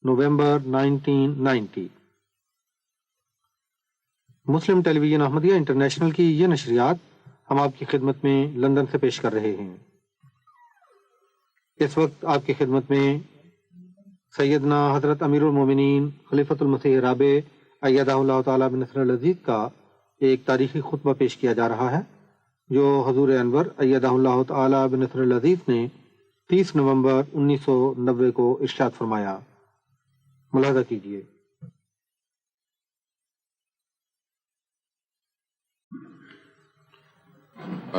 نومبر 1990۔ مسلم ٹیلی vision Ahmadiyya international کی یہ نشریات ہم آپ کی خدمت میں لندن سے پیش کر رہے ہیں۔ اس وقت آپ کی خدمت میں سیدنا حضرت امیر المومنین خلیفۃ المسیح رابع ایدہ اللہ تعالیٰ بنصر العزیز کا ایک تاریخی خطبہ پیش کیا جا رہا ہے، جو حضور انور ایدہ اللہ تعالیٰ بنصر العزیز نے 30 نومبر 1990 کو ارشاد فرمایا۔ ملاحظہ کیجیے۔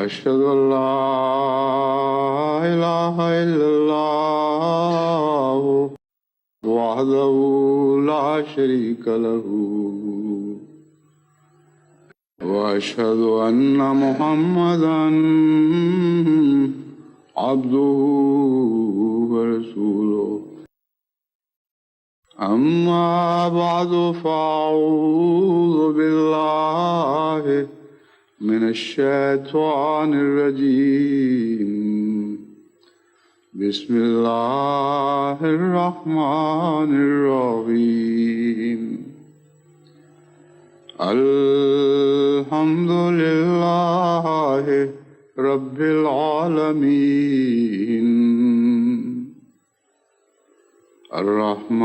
اشہد ان لا الہ الا اللہ وحدہ لا شریک لہ واشہد ان محمدا عبدہ ورسولہ اما بعد فاعوذ باللہ من الشیطان الرجیم بسم اللہ الرحمن الرحیم الحمد للہ رب العالمین الرحمن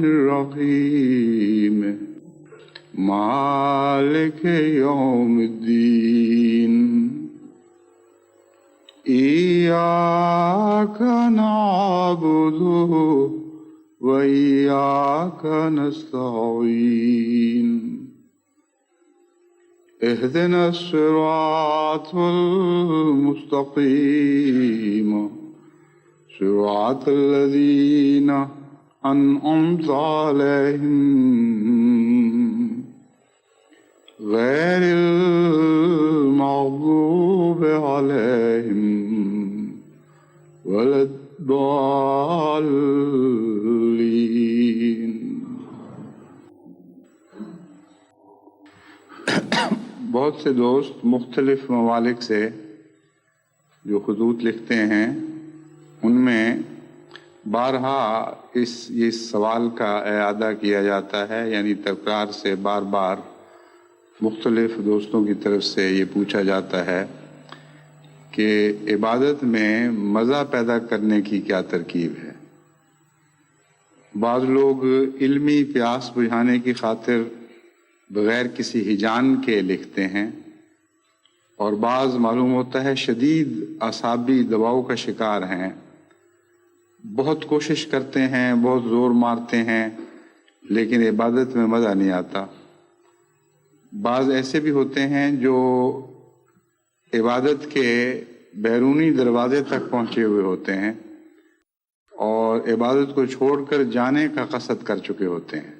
الرحیم مالک یوم الدین ایاک نعبد و ایاک نستعین اہدنا الصراط المستقیم صراط الذین انعمت علیہم غیر المغضوب علیہم ولا الضالین۔ بہت سے دوست مختلف ممالک سے جو خطوط لکھتے ہیں، ان میں بارہا اس سوال کا اعادہ کیا جاتا ہے، یعنی تکرار سے بار بار مختلف دوستوں کی طرف سے یہ پوچھا جاتا ہے کہ عبادت میں مزہ پیدا کرنے کی کیا ترکیب ہے۔ بعض لوگ علمی پیاس بجھانے کی خاطر بغیر کسی ہجان کے لکھتے ہیں، اور بعض معلوم ہوتا ہے شدید اعصابی دباؤ کا شکار ہیں، بہت کوشش کرتے ہیں، بہت زور مارتے ہیں، لیکن عبادت میں مزہ نہیں آتا۔ بعض ایسے بھی ہوتے ہیں جو عبادت کے بیرونی دروازے تک پہنچے ہوئے ہوتے ہیں اور عبادت کو چھوڑ کر جانے کا قصد کر چکے ہوتے ہیں،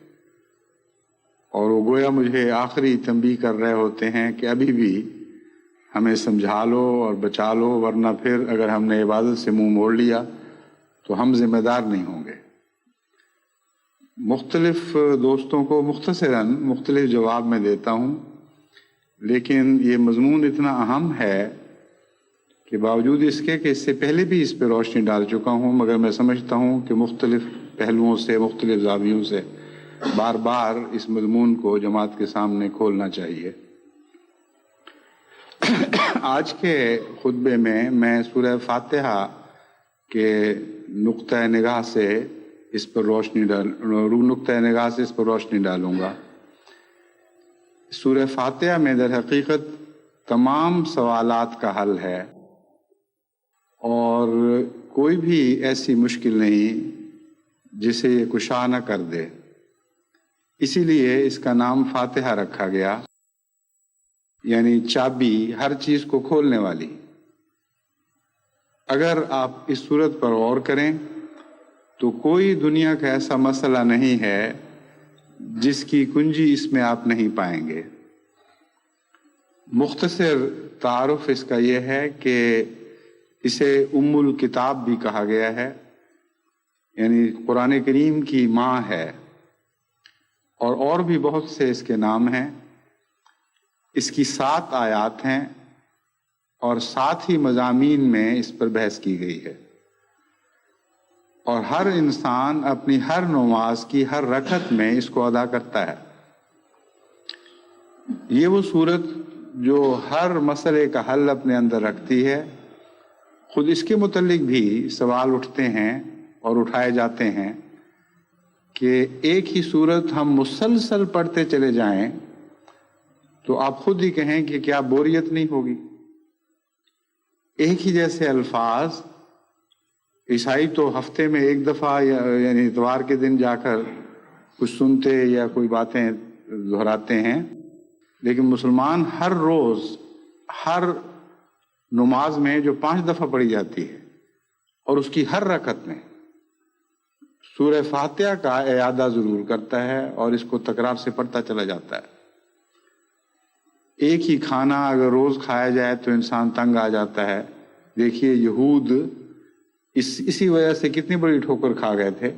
اور وہ گویا مجھے آخری تنبیہ کر رہے ہوتے ہیں کہ ابھی بھی ہمیں سمجھا لو اور بچا لو، ورنہ پھر اگر ہم نے عبادت سے منہ موڑ لیا تو ہم ذمہ دار نہیں ہوں گے۔ مختلف دوستوں کو مختصراً مختلف جواب میں دیتا ہوں، لیکن یہ مضمون اتنا اہم ہے کہ باوجود اس کے کہ اس سے پہلے بھی اس پہ روشنی ڈال چکا ہوں، مگر میں سمجھتا ہوں کہ مختلف پہلوؤں سے، مختلف زاویوں سے بار بار اس مضمون کو جماعت کے سامنے کھولنا چاہیے۔ آج کے خطبے میں سورہ فاتحہ کے نقطہ نگاہ سے اس پر روشنی ڈالوں گا۔ سورہ فاتحہ میں در حقیقت تمام سوالات کا حل ہے، اور کوئی بھی ایسی مشکل نہیں جسے یہ کشا نہ کر دے، اسی لیے اس کا نام فاتحہ رکھا گیا، یعنی چابی، ہر چیز کو کھولنے والی۔ اگر آپ اس صورت پر غور کریں تو کوئی دنیا کا ایسا مسئلہ نہیں ہے جس کی کنجی اس میں آپ نہیں پائیں گے۔ مختصر تعارف اس کا یہ ہے کہ اسے ام الکتاب بھی کہا گیا ہے، یعنی قرآن کریم کی ماں ہے، اور بھی بہت سے اس کے نام ہیں۔ اس کی 7 آیات ہیں اور 7 ہی مضامین میں اس پر بحث کی گئی ہے، اور ہر انسان اپنی ہر نماز کی ہر رکعت میں اس کو ادا کرتا ہے۔ یہ وہ صورت جو ہر مسئلے کا حل اپنے اندر رکھتی ہے۔ خود اس کے متعلق بھی سوال اٹھتے ہیں اور اٹھائے جاتے ہیں کہ ایک ہی صورت ہم مسلسل پڑھتے چلے جائیں تو آپ خود ہی کہیں کہ کیا بوریت نہیں ہوگی؟ ایک ہی جیسے الفاظ عیسائی تو ہفتے میں ایک دفعہ یعنی اتوار کے دن جا کر کچھ سنتے یا کوئی باتیں دہراتے ہیں، لیکن مسلمان ہر روز ہر نماز میں جو 5 دفعہ پڑھی جاتی ہے اور اس کی ہر رکعت میں سورہ فاتحہ کا اعادہ ضرور کرتا ہے اور اس کو تکرار سے پڑھتا چلا جاتا ہے۔ ایک ہی کھانا اگر روز کھایا جائے تو انسان تنگ آ جاتا ہے۔ دیکھیے یہود اسی وجہ سے کتنی بڑی ٹھوکر کھا گئے تھے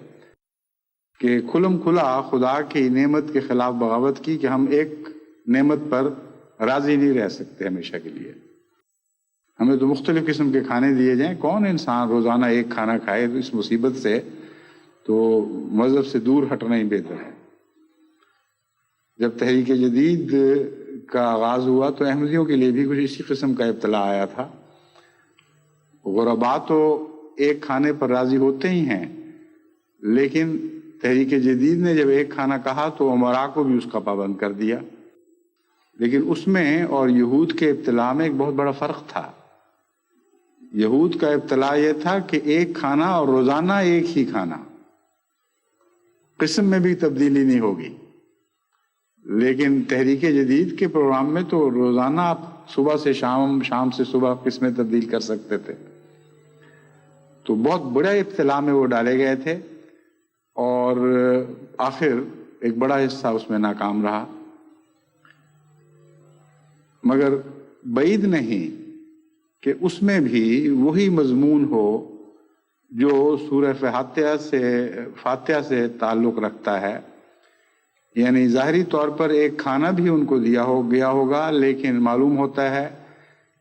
کہ کھلم کھلا خدا کی نعمت کے خلاف بغاوت کی کہ ہم ایک نعمت پر راضی نہیں رہ سکتے ہمیشہ کے لیے، ہمیں تو مختلف قسم کے کھانے دیے جائیں۔ کون انسان روزانہ ایک کھانا کھائے؟ اس مصیبت سے تو مذہب سے دور ہٹنا ہی بہتر ہے۔ جب تحریک جدید کا آغاز ہوا تو احمدیوں کے لیے بھی کچھ اسی قسم کا ابتلا آیا تھا۔ غربا تو ایک کھانے پر راضی ہوتے ہی ہیں، لیکن تحریک جدید نے جب ایک کھانا کہا تو امراء کو بھی اس کا پابند کر دیا۔ لیکن اس میں اور یہود کے ابتلا میں ایک بہت بڑا فرق تھا۔ یہود کا ابتلا یہ تھا کہ ایک کھانا اور روزانہ ایک ہی کھانا، قسم میں بھی تبدیلی نہیں ہوگی۔ لیکن تحریک جدید کے پروگرام میں تو روزانہ آپ صبح سے شام، شام سے صبح قسمیں تبدیل کر سکتے تھے۔ تو بہت بڑا ابتلا میں وہ ڈالے گئے تھے اور آخر ایک بڑا حصہ اس میں ناکام رہا۔ مگر بعید نہیں کہ اس میں بھی وہی مضمون ہو جو سورہ فاتحہ سے تعلق رکھتا ہے، یعنی ظاہری طور پر ایک کھانا بھی ان کو دیا گیا ہوگا، لیکن معلوم ہوتا ہے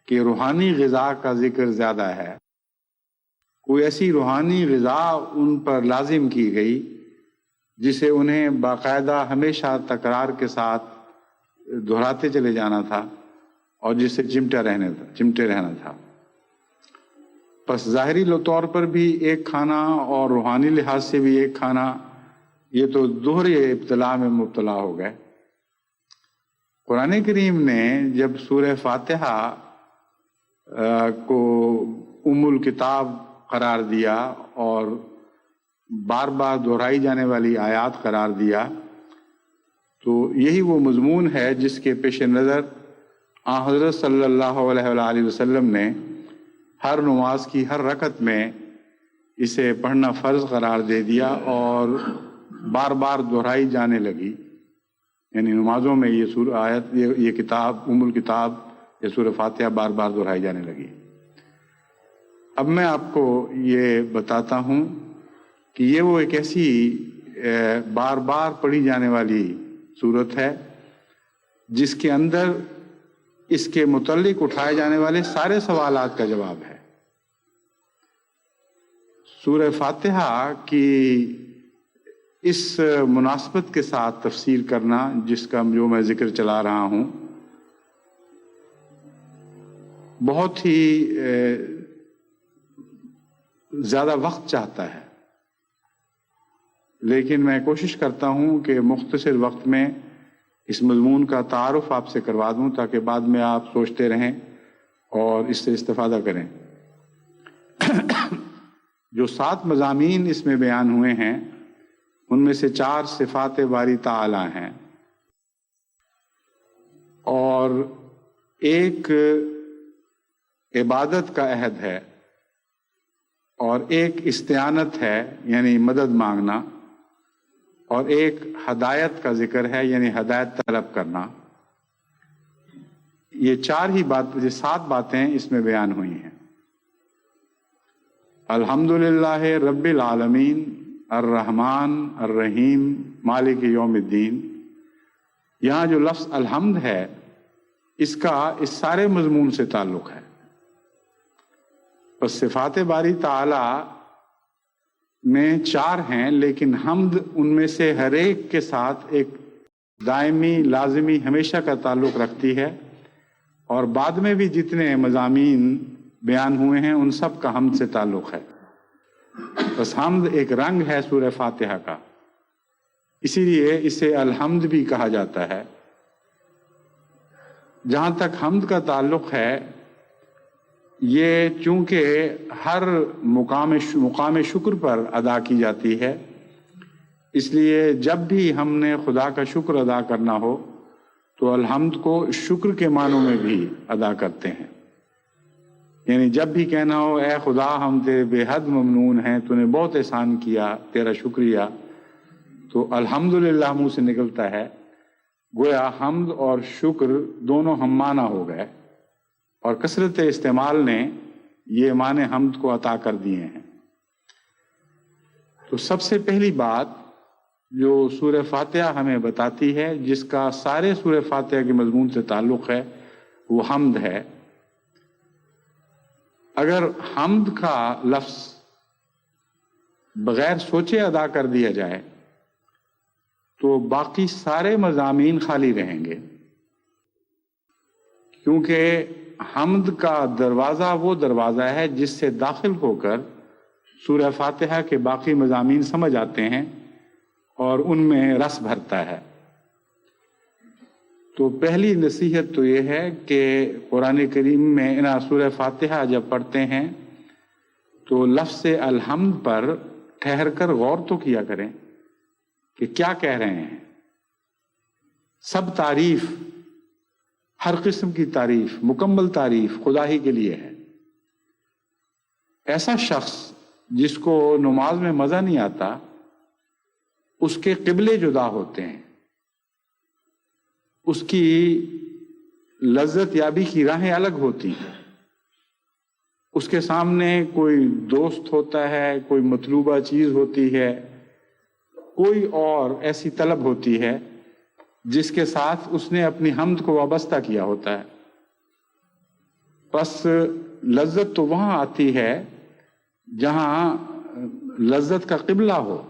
کہ روحانی غذا کا ذکر زیادہ ہے۔ کوئی ایسی روحانی غذا ان پر لازم کی گئی جسے انہیں باقاعدہ ہمیشہ تکرار کے ساتھ دہراتے چلے جانا تھا اور جسے چمٹے رہنا تھا۔ پس ظاہری طور پر بھی ایک کھانا اور روحانی لحاظ سے بھی ایک کھانا، یہ تو دوہرے ابتلا میں مبتلا ہو گئے۔ قرآن کریم نے جب سورہ فاتحہ کو ام الکتاب قرار دیا اور بار بار دہرائی جانے والی آیات قرار دیا، تو یہی وہ مضمون ہے جس کے پیش نظر حضرت صلی اللہ علیہ وآلہ وسلم نے ہر نماز کی ہر رکعت میں اسے پڑھنا فرض قرار دے دیا اور بار بار دہرائی جانے لگی۔ یعنی نمازوں میں یہ کتاب ام الکتاب یا سورہ فاتحہ بار بار دہرائی جانے لگی۔ اب میں آپ کو یہ بتاتا ہوں کہ یہ وہ ایک ایسی بار بار پڑھی جانے والی صورت ہے جس کے اندر اس کے متعلق اٹھائے جانے والے سارے سوالات کا جواب ہے۔ سورہ فاتحہ کی اس مناسبت کے ساتھ تفسیر کرنا جس کا جو میں ذکر چلا رہا ہوں، بہت ہی زیادہ وقت چاہتا ہے، لیکن میں کوشش کرتا ہوں کہ مختصر وقت میں اس مضمون کا تعارف آپ سے کروا دوں تاکہ بعد میں آپ سوچتے رہیں اور اس سے استفادہ کریں۔ جو 7 مضامین اس میں بیان ہوئے ہیں ان میں سے 4 صفات باری تعالی ہیں اور ایک عبادت کا عہد ہے اور ایک استعانت ہے یعنی مدد مانگنا، اور ایک ہدایت کا ذکر ہے یعنی ہدایت طلب کرنا۔ یہ 7 باتیں اس میں بیان ہوئی ہیں۔ الحمدللہ رب العالمین الرحمن الرحیم مالک یوم الدین، یہاں جو لفظ الحمد ہے اس کا اس سارے مضمون سے تعلق ہے۔ پس صفات باری تعالی میں 4 ہیں، لیکن حمد ان میں سے ہر ایک کے ساتھ ایک دائمی لازمی ہمیشہ کا تعلق رکھتی ہے، اور بعد میں بھی جتنے مضامین بیان ہوئے ہیں ان سب کا حمد سے تعلق ہے۔ بس حمد ایک رنگ ہے سورہ فاتحہ کا، اسی لیے اسے الحمد بھی کہا جاتا ہے۔ جہاں تک حمد کا تعلق ہے، یہ چونکہ ہر مقام شکر پر ادا کی جاتی ہے، اس لیے جب بھی ہم نے خدا کا شکر ادا کرنا ہو تو الحمد کو شکر کے معنوں میں بھی ادا کرتے ہیں۔ یعنی جب بھی کہنا ہو اے خدا ہم تیرے بے حد ممنون ہیں، تو نے بہت احسان کیا، تیرا شکریہ، تو الحمدللہ منہ سے نکلتا ہے، گویا حمد اور شکر دونوں ہم معنی ہو گئے، اور کثرت استعمال نے یہ معنی حمد کو عطا کر دیے ہیں۔ تو سب سے پہلی بات جو سورہ فاتحہ ہمیں بتاتی ہے، جس کا سارے سورہ فاتحہ کے مضمون سے تعلق ہے، وہ حمد ہے۔ اگر حمد کا لفظ بغیر سوچے ادا کر دیا جائے تو باقی سارے مضامین خالی رہیں گے، کیونکہ حمد کا دروازہ وہ دروازہ ہے جس سے داخل ہو کر سورہ فاتحہ کے باقی مضامین سمجھ آتے ہیں اور ان میں رس بھرتا ہے۔ تو پہلی نصیحت تو یہ ہے کہ قرآن کریم میں سورہ فاتحہ جب پڑھتے ہیں تو لفظ الحمد پر ٹھہر کر غور تو کیا کریں کہ کیا کہہ رہے ہیں۔ سب تعریف، ہر قسم کی تعریف، مکمل تعریف خدا ہی کے لیے ہے۔ ایسا شخص جس کو نماز میں مزہ نہیں آتا، اس کے قبلے جدا ہوتے ہیں، اس کی لذت یابی کی راہیں الگ ہوتی ہیں، اس کے سامنے کوئی دوست ہوتا ہے، کوئی مطلوبہ چیز ہوتی ہے، کوئی اور ایسی طلب ہوتی ہے جس کے ساتھ اس نے اپنی حمد کو وابستہ کیا ہوتا ہے۔ بس لذت تو وہاں آتی ہے جہاں لذت کا قبلہ ہو۔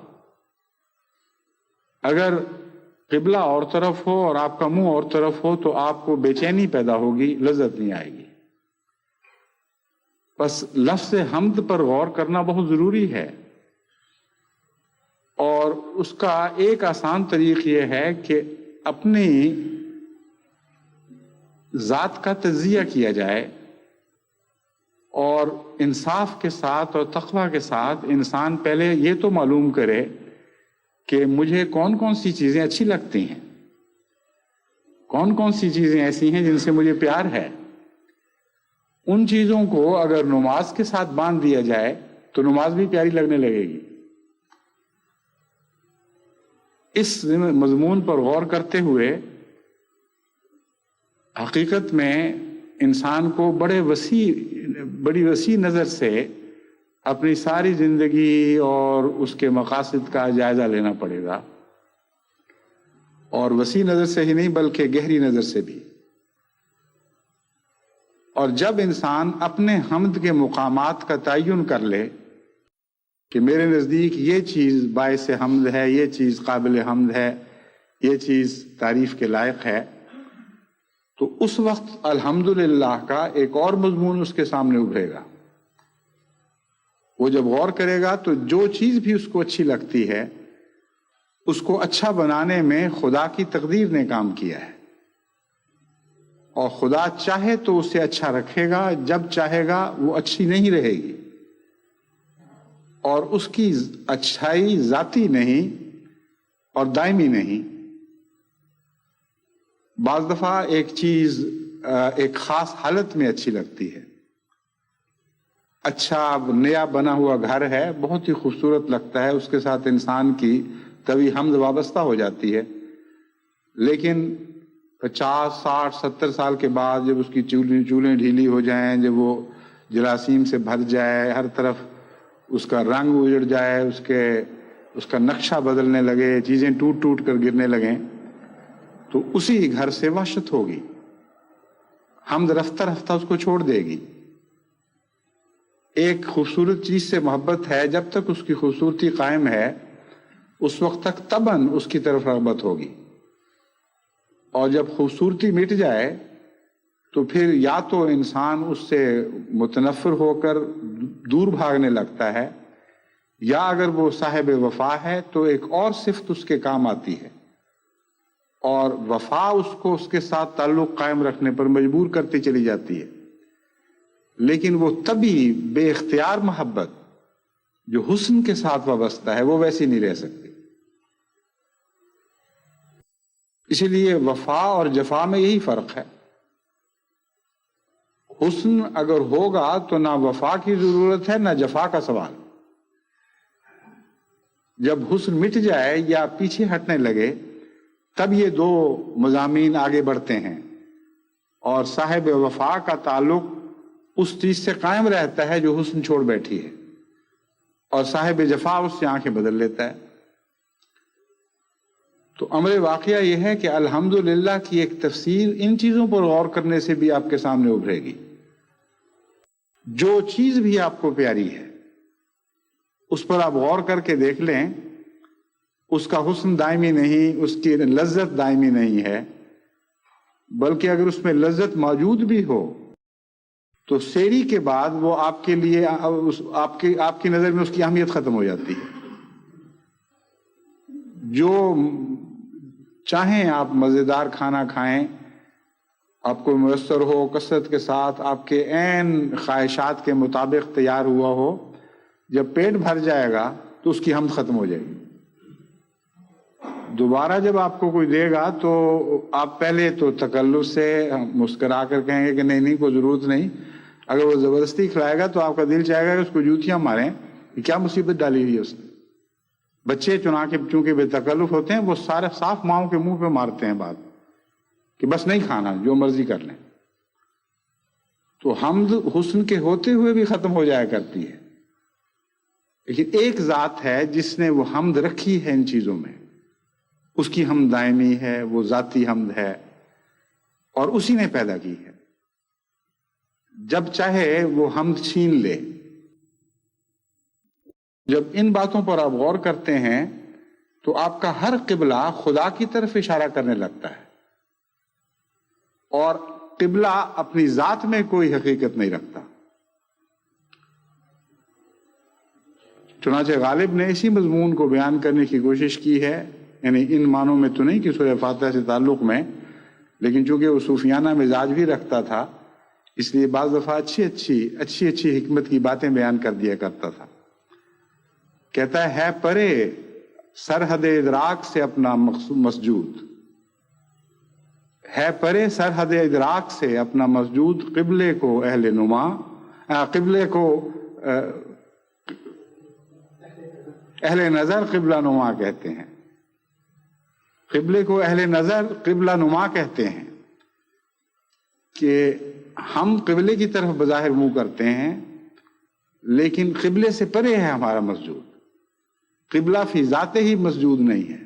اگر قبلہ اور طرف ہو اور آپ کا منہ اور طرف ہو تو آپ کو بے چینی پیدا ہوگی، لذت نہیں آئے گی۔ بس لفظ حمد پر غور کرنا بہت ضروری ہے، اور اس کا ایک آسان طریق یہ ہے کہ اپنی ذات کا تجزیہ کیا جائے، اور انصاف کے ساتھ اور تقوی کے ساتھ انسان پہلے یہ تو معلوم کرے کہ مجھے کون کون سی چیزیں اچھی لگتی ہیں، کون کون سی چیزیں ایسی ہیں جن سے مجھے پیار ہے۔ ان چیزوں کو اگر نماز کے ساتھ باندھ دیا جائے تو نماز بھی پیاری لگنے لگے گی۔ اس مضمون پر غور کرتے ہوئے حقیقت میں انسان کو بڑی وسیع نظر سے اپنی ساری زندگی اور اس کے مقاصد کا جائزہ لینا پڑے گا، اور وسیع نظر سے ہی نہیں بلکہ گہری نظر سے بھی۔ اور جب انسان اپنے حمد کے مقامات کا تعین کر لے کہ میرے نزدیک یہ چیز باعث حمد ہے، یہ چیز قابل حمد ہے، یہ چیز تعریف کے لائق ہے، تو اس وقت الحمدللہ کا ایک اور مضمون اس کے سامنے ابھرے گا۔ وہ جب غور کرے گا تو جو چیز بھی اس کو اچھی لگتی ہے، اس کو اچھا بنانے میں خدا کی تقدیر نے کام کیا ہے، اور خدا چاہے تو اسے اچھا رکھے گا، جب چاہے گا وہ اچھی نہیں رہے گی، اور اس کی اچھائی ذاتی نہیں اور دائمی نہیں۔ بعض دفعہ ایک چیز ایک خاص حالت میں اچھی لگتی ہے۔ اچھا نیا بنا ہوا گھر ہے، بہت ہی خوبصورت لگتا ہے، اس کے ساتھ انسان کی طبی حمد وابستہ ہو جاتی ہے، لیکن 50 60 70 سال کے بعد جب اس کی چولیں ڈھیلی ہو جائیں، جب وہ جراثیم سے بھر جائے، ہر طرف اس کا رنگ اجڑ جائے، اس کا نقشہ بدلنے لگے، چیزیں ٹوٹ ٹوٹ کر گرنے لگیں، تو اسی گھر سے وحشت ہوگی، حمد رفتہ رفتہ اس کو چھوڑ دے گی۔ ایک خوبصورت چیز سے محبت ہے، جب تک اس کی خوبصورتی قائم ہے اس وقت تک طبعاً اس کی طرف رغبت ہوگی، اور جب خوبصورتی مٹ جائے تو پھر یا تو انسان اس سے متنفر ہو کر دور بھاگنے لگتا ہے، یا اگر وہ صاحب وفا ہے تو ایک اور صفت اس کے کام آتی ہے، اور وفا اس کو اس کے ساتھ تعلق قائم رکھنے پر مجبور کرتی چلی جاتی ہے۔ لیکن وہ طبی بے اختیار محبت جو حسن کے ساتھ وابستہ ہے وہ ویسی نہیں رہ سکتی۔ اسی لیے وفا اور جفا میں یہی فرق ہے۔ حسن اگر ہوگا تو نہ وفا کی ضرورت ہے نہ جفا کا سوال۔ جب حسن مٹ جائے یا پیچھے ہٹنے لگے تب یہ دو مضامین آگے بڑھتے ہیں، اور صاحب وفا کا تعلق اس چیز سے قائم رہتا ہے جو حسن چھوڑ بیٹھی ہے، اور صاحب جفا اس سے آنکھیں بدل لیتا ہے۔ تو امر واقعہ یہ ہے کہ الحمدللہ کی ایک تفسیر ان چیزوں پر غور کرنے سے بھی آپ کے سامنے ابھرے گی۔ جو چیز بھی آپ کو پیاری ہے اس پر آپ غور کر کے دیکھ لیں، اس کا حسن دائمی نہیں، اس کی لذت دائمی نہیں ہے، بلکہ اگر اس میں لذت موجود بھی ہو تو سیری کے بعد وہ آپ کے لیے آپ کی نظر میں اس کی اہمیت ختم ہو جاتی ہے۔ جو چاہیں آپ مزیدار کھانا کھائیں، آپ کو میسر ہو کثرت کے ساتھ، آپ کے عین خواہشات کے مطابق تیار ہوا ہو، جب پیٹ بھر جائے گا تو اس کی حمد ختم ہو جائے گی۔ دوبارہ جب آپ کو کوئی دے گا تو آپ پہلے تو تکلف سے مسکرا کر کہیں گے کہ نہیں کوئی ضرورت نہیں۔ اگر وہ زبردستی کھلائے گا تو آپ کا دل چاہے گا کہ اس کو جوتیاں ماریں، کہ کیا مصیبت ڈالی ہوئی ہے اس نے۔ بچے چونکہ بے تکلف ہوتے ہیں، وہ سارے صاف ماؤں کے منہ پہ مارتے ہیں بات کہ بس نہیں کھانا، جو مرضی کر لیں۔ تو حمد حسن کے ہوتے ہوئے بھی ختم ہو جایا کرتی ہے، لیکن ایک ذات ہے جس نے وہ حمد رکھی ہے ان چیزوں میں، اس کی حمد دائمی ہے، وہ ذاتی حمد ہے، اور اسی نے پیدا کی ہے۔ جب چاہے وہ حمد چھین لے۔ جب ان باتوں پر آپ غور کرتے ہیں تو آپ کا ہر قبلہ خدا کی طرف اشارہ کرنے لگتا ہے، اور قبلہ اپنی ذات میں کوئی حقیقت نہیں رکھتا۔ چنانچہ غالب نے اسی مضمون کو بیان کرنے کی کوشش کی ہے، یعنی ان معنوں میں تو نہیں کہ سورہ فاتحہ سے تعلق میں، لیکن چونکہ وہ صوفیانہ مزاج بھی رکھتا تھا اس لیے بعض دفعہ اچھی حکمت کی باتیں بیان کر دیا کرتا تھا۔ کہتا ہے پرے سرحد ادراک سے اپنا مسجود، ہے پرے سرحد ادراک سے اپنا مسجود، قبلے کو اہل نما، قبلے کو اہل نظر قبلہ نما کہتے ہیں۔ قبلے کو اہل نظر قبلہ نما کہتے ہیں کہ ہم قبلے کی طرف بظاہر منہ کرتے ہیں لیکن قبلے سے پرے ہے ہمارا مسجود۔ قبلہ فی ذات ہی مسجود نہیں ہے۔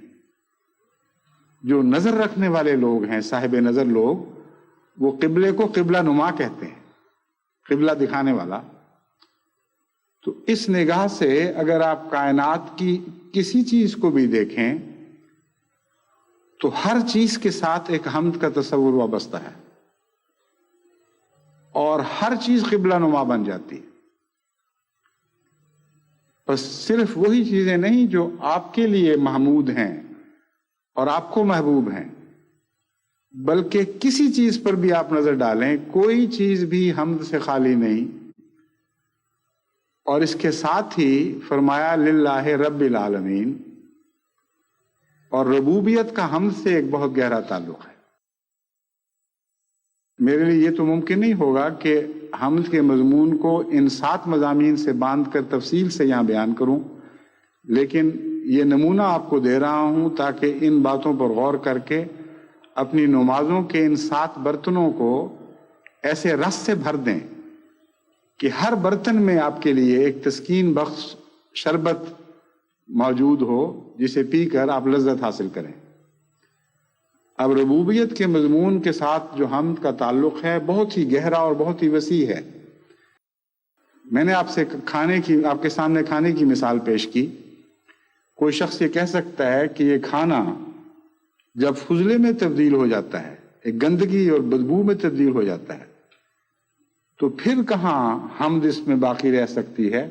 جو نظر رکھنے والے لوگ ہیں، صاحب نظر لوگ، وہ قبلے کو قبلہ نما کہتے ہیں، قبلہ دکھانے والا۔ تو اس نگاہ سے اگر آپ کائنات کی کسی چیز کو بھی دیکھیں تو ہر چیز کے ساتھ ایک حمد کا تصور وابستہ ہے، اور ہر چیز قبلہ نما بن جاتی ہے۔ بس صرف وہی چیزیں نہیں جو آپ کے لیے محمود ہیں اور آپ کو محبوب ہیں، بلکہ کسی چیز پر بھی آپ نظر ڈالیں، کوئی چیز بھی حمد سے خالی نہیں۔ اور اس کے ساتھ ہی فرمایا للہ رب العالمین، اور ربوبیت کا حمد سے ایک بہت گہرا تعلق ہے۔ میرے لیے یہ تو ممکن نہیں ہوگا کہ حمد کے مضمون کو ان 7 مضامین سے باندھ کر تفصیل سے یہاں بیان کروں، لیکن یہ نمونہ آپ کو دے رہا ہوں تاکہ ان باتوں پر غور کر کے اپنی نمازوں کے ان 7 برتنوں کو ایسے رس سے بھر دیں کہ ہر برتن میں آپ کے لیے ایک تسکین بخش شربت موجود ہو جسے پی کر آپ لذت حاصل کریں۔ اب ربوبیت کے مضمون کے ساتھ جو حمد کا تعلق ہے بہت ہی گہرا اور بہت ہی وسیع ہے۔ میں نے آپ کے سامنے کھانے کی مثال پیش کی. کوئی شخص یہ کہہ سکتا ہے کہ یہ کھانا جب فضلے میں تبدیل ہو جاتا ہے، ایک گندگی اور بدبو میں تبدیل ہو جاتا ہے، تو پھر کہاں حمد اس میں باقی رہ سکتی ہے،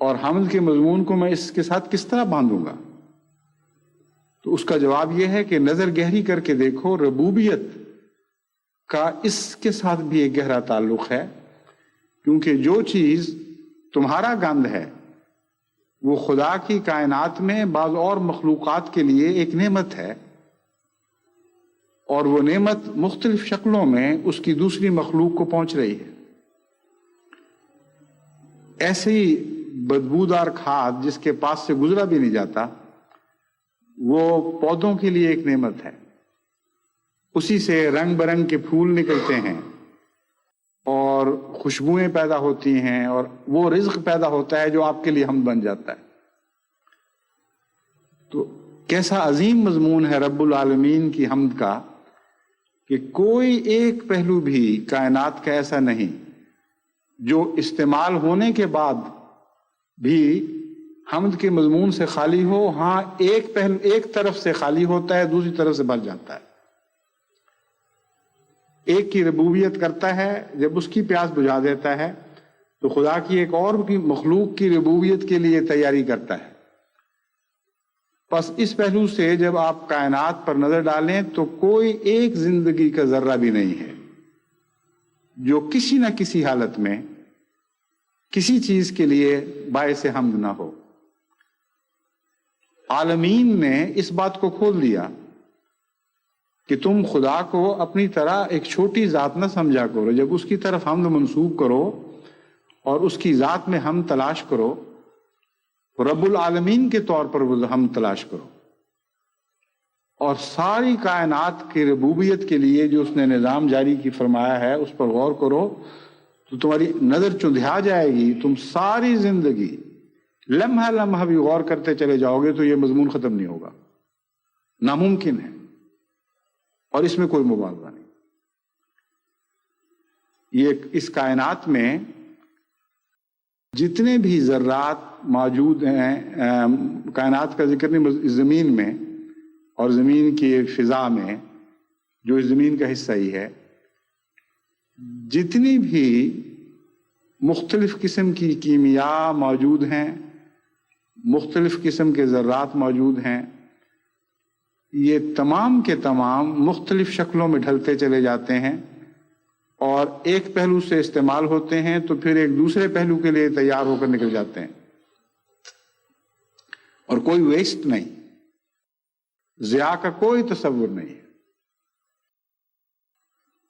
اور حمد کے مضمون کو میں اس کے ساتھ کس طرح باندھوں گا؟ تو اس کا جواب یہ ہے کہ نظر گہری کر کے دیکھو، ربوبیت کا اس کے ساتھ بھی ایک گہرا تعلق ہے، کیونکہ جو چیز تمہارا گند ہے وہ خدا کی کائنات میں بعض اور مخلوقات کے لیے ایک نعمت ہے، اور وہ نعمت مختلف شکلوں میں اس کی دوسری مخلوق کو پہنچ رہی ہے. ایسی بدبودار کھاد جس کے پاس سے گزرا بھی نہیں جاتا، وہ پودوں کے لیے ایک نعمت ہے. اسی سے رنگ برنگ کے پھول نکلتے ہیں اور خوشبوئیں پیدا ہوتی ہیں، اور وہ رزق پیدا ہوتا ہے جو آپ کے لیے حمد بن جاتا ہے. تو کیسا عظیم مضمون ہے رب العالمین کی حمد کا کہ کوئی ایک پہلو بھی کائنات کا ایسا نہیں جو استعمال ہونے کے بعد بھی حمد کے مضمون سے خالی ہو. ہاں، ایک طرف سے خالی ہوتا ہے، دوسری طرف سے بھر جاتا ہے. ایک کی ربوبیت کرتا ہے، جب اس کی پیاس بجھا دیتا ہے تو خدا کی ایک اور کی مخلوق کی ربوبیت کے لیے تیاری کرتا ہے. بس اس پہلو سے جب آپ کائنات پر نظر ڈالیں تو کوئی ایک زندگی کا ذرہ بھی نہیں ہے جو کسی نہ کسی حالت میں کسی چیز کے لیے باعث حمد نہ ہو. عالمین نے اس بات کو کھول دیا کہ تم خدا کو اپنی طرح ایک چھوٹی ذات نہ سمجھا کرو. جب اس کی طرف حمد منسوب کرو اور اس کی ذات میں حمد تلاش کرو، رب العالمین کے طور پر وہ حمد تلاش کرو، اور ساری کائنات کی ربوبیت کے لیے جو اس نے نظام جاری کی فرمایا ہے اس پر غور کرو تو تمہاری نظر چندھیا جائے گی. تم ساری زندگی لمحہ لمحہ بھی غور کرتے چلے جاؤ گے تو یہ مضمون ختم نہیں ہوگا. ناممکن ہے، اور اس میں کوئی مبالغہ نہیں. یہ اس کائنات میں جتنے بھی ذرات موجود ہیں، کائنات کا ذکر نہیں، زمین میں اور زمین کی فضا میں جو اس زمین کا حصہ ہی ہے، جتنی بھی مختلف قسم کی کیمیا موجود ہیں، مختلف قسم کے ذرات موجود ہیں، یہ تمام کے تمام مختلف شکلوں میں ڈھلتے چلے جاتے ہیں اور ایک پہلو سے استعمال ہوتے ہیں تو پھر ایک دوسرے پہلو کے لیے تیار ہو کر نکل جاتے ہیں، اور کوئی ویسٹ نہیں، ضیاع کا کوئی تصور نہیں ہے.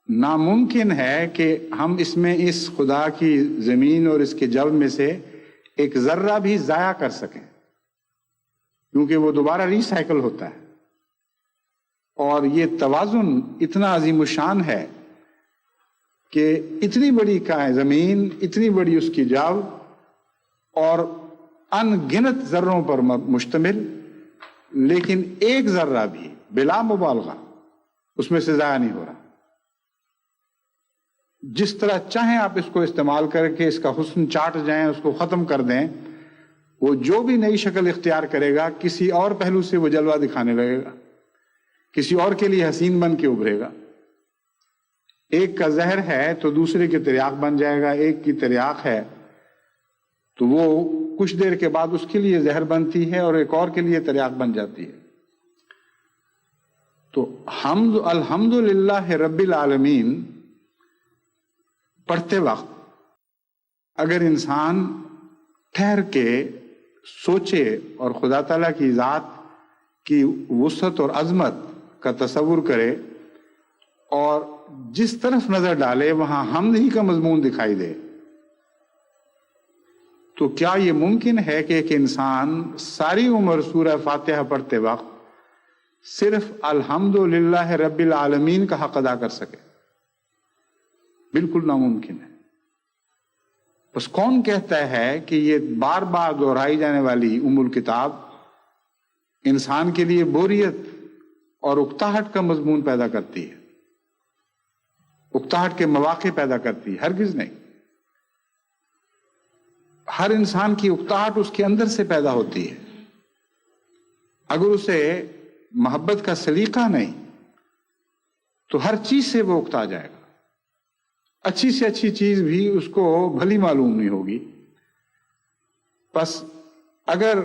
ناممکن ہے کہ ہم اس میں اس خدا کی زمین اور اس کے جو میں سے ایک ذرہ بھی ضائع کر سکیں، کیونکہ وہ دوبارہ ری سائیکل ہوتا ہے. اور یہ توازن اتنا عظیم الشان ہے کہ اتنی بڑی زمین، اتنی بڑی اس کی جو اور ان گنت ذروں پر مشتمل، لیکن ایک ذرہ بھی بلا مبالغہ اس میں سے ضائع نہیں ہو رہا. جس طرح چاہیں آپ اس کو استعمال کر کے اس کا حسن چاٹ جائیں، اس کو ختم کر دیں، وہ جو بھی نئی شکل اختیار کرے گا کسی اور پہلو سے وہ جلوہ دکھانے لگے گا، کسی اور کے لیے حسین بن کے ابھرے گا. ایک کا زہر ہے تو دوسرے کے تریاق بن جائے گا، ایک کی تریاق ہے تو وہ کچھ دیر کے بعد اس کے لیے زہر بنتی ہے اور ایک اور کے لیے تریاق بن جاتی ہے. تو الحمدللہ رب العالمین پڑھتے وقت اگر انسان ٹھہر کے سوچے اور خدا تعالیٰ کی ذات کی وسعت اور عظمت کا تصور کرے اور جس طرف نظر ڈالے وہاں حمد ہی کا مضمون دکھائی دے، تو کیا یہ ممکن ہے کہ ایک انسان ساری عمر سورہ فاتحہ پڑھتے وقت صرف الحمدللہ رب العالمین کا حق ادا کر سکے؟ بالکل ناممکن ہے. بس کون کہتا ہے کہ یہ بار بار دہرائی جانے والی الکتاب انسان کے لیے بوریت اور اکتاہٹ کا مضمون پیدا کرتی ہے، اکتاہٹ کے مواقع پیدا کرتی ہے؟ ہرگز نہیں. ہر انسان کی اکتاہٹ اس کے اندر سے پیدا ہوتی ہے. اگر اسے محبت کا سلیقہ نہیں تو ہر چیز سے وہ اکتا جائے گا. اچھی سے اچھی چیز بھی اس کو بھلی معلوم نہیں ہوگی. بس اگر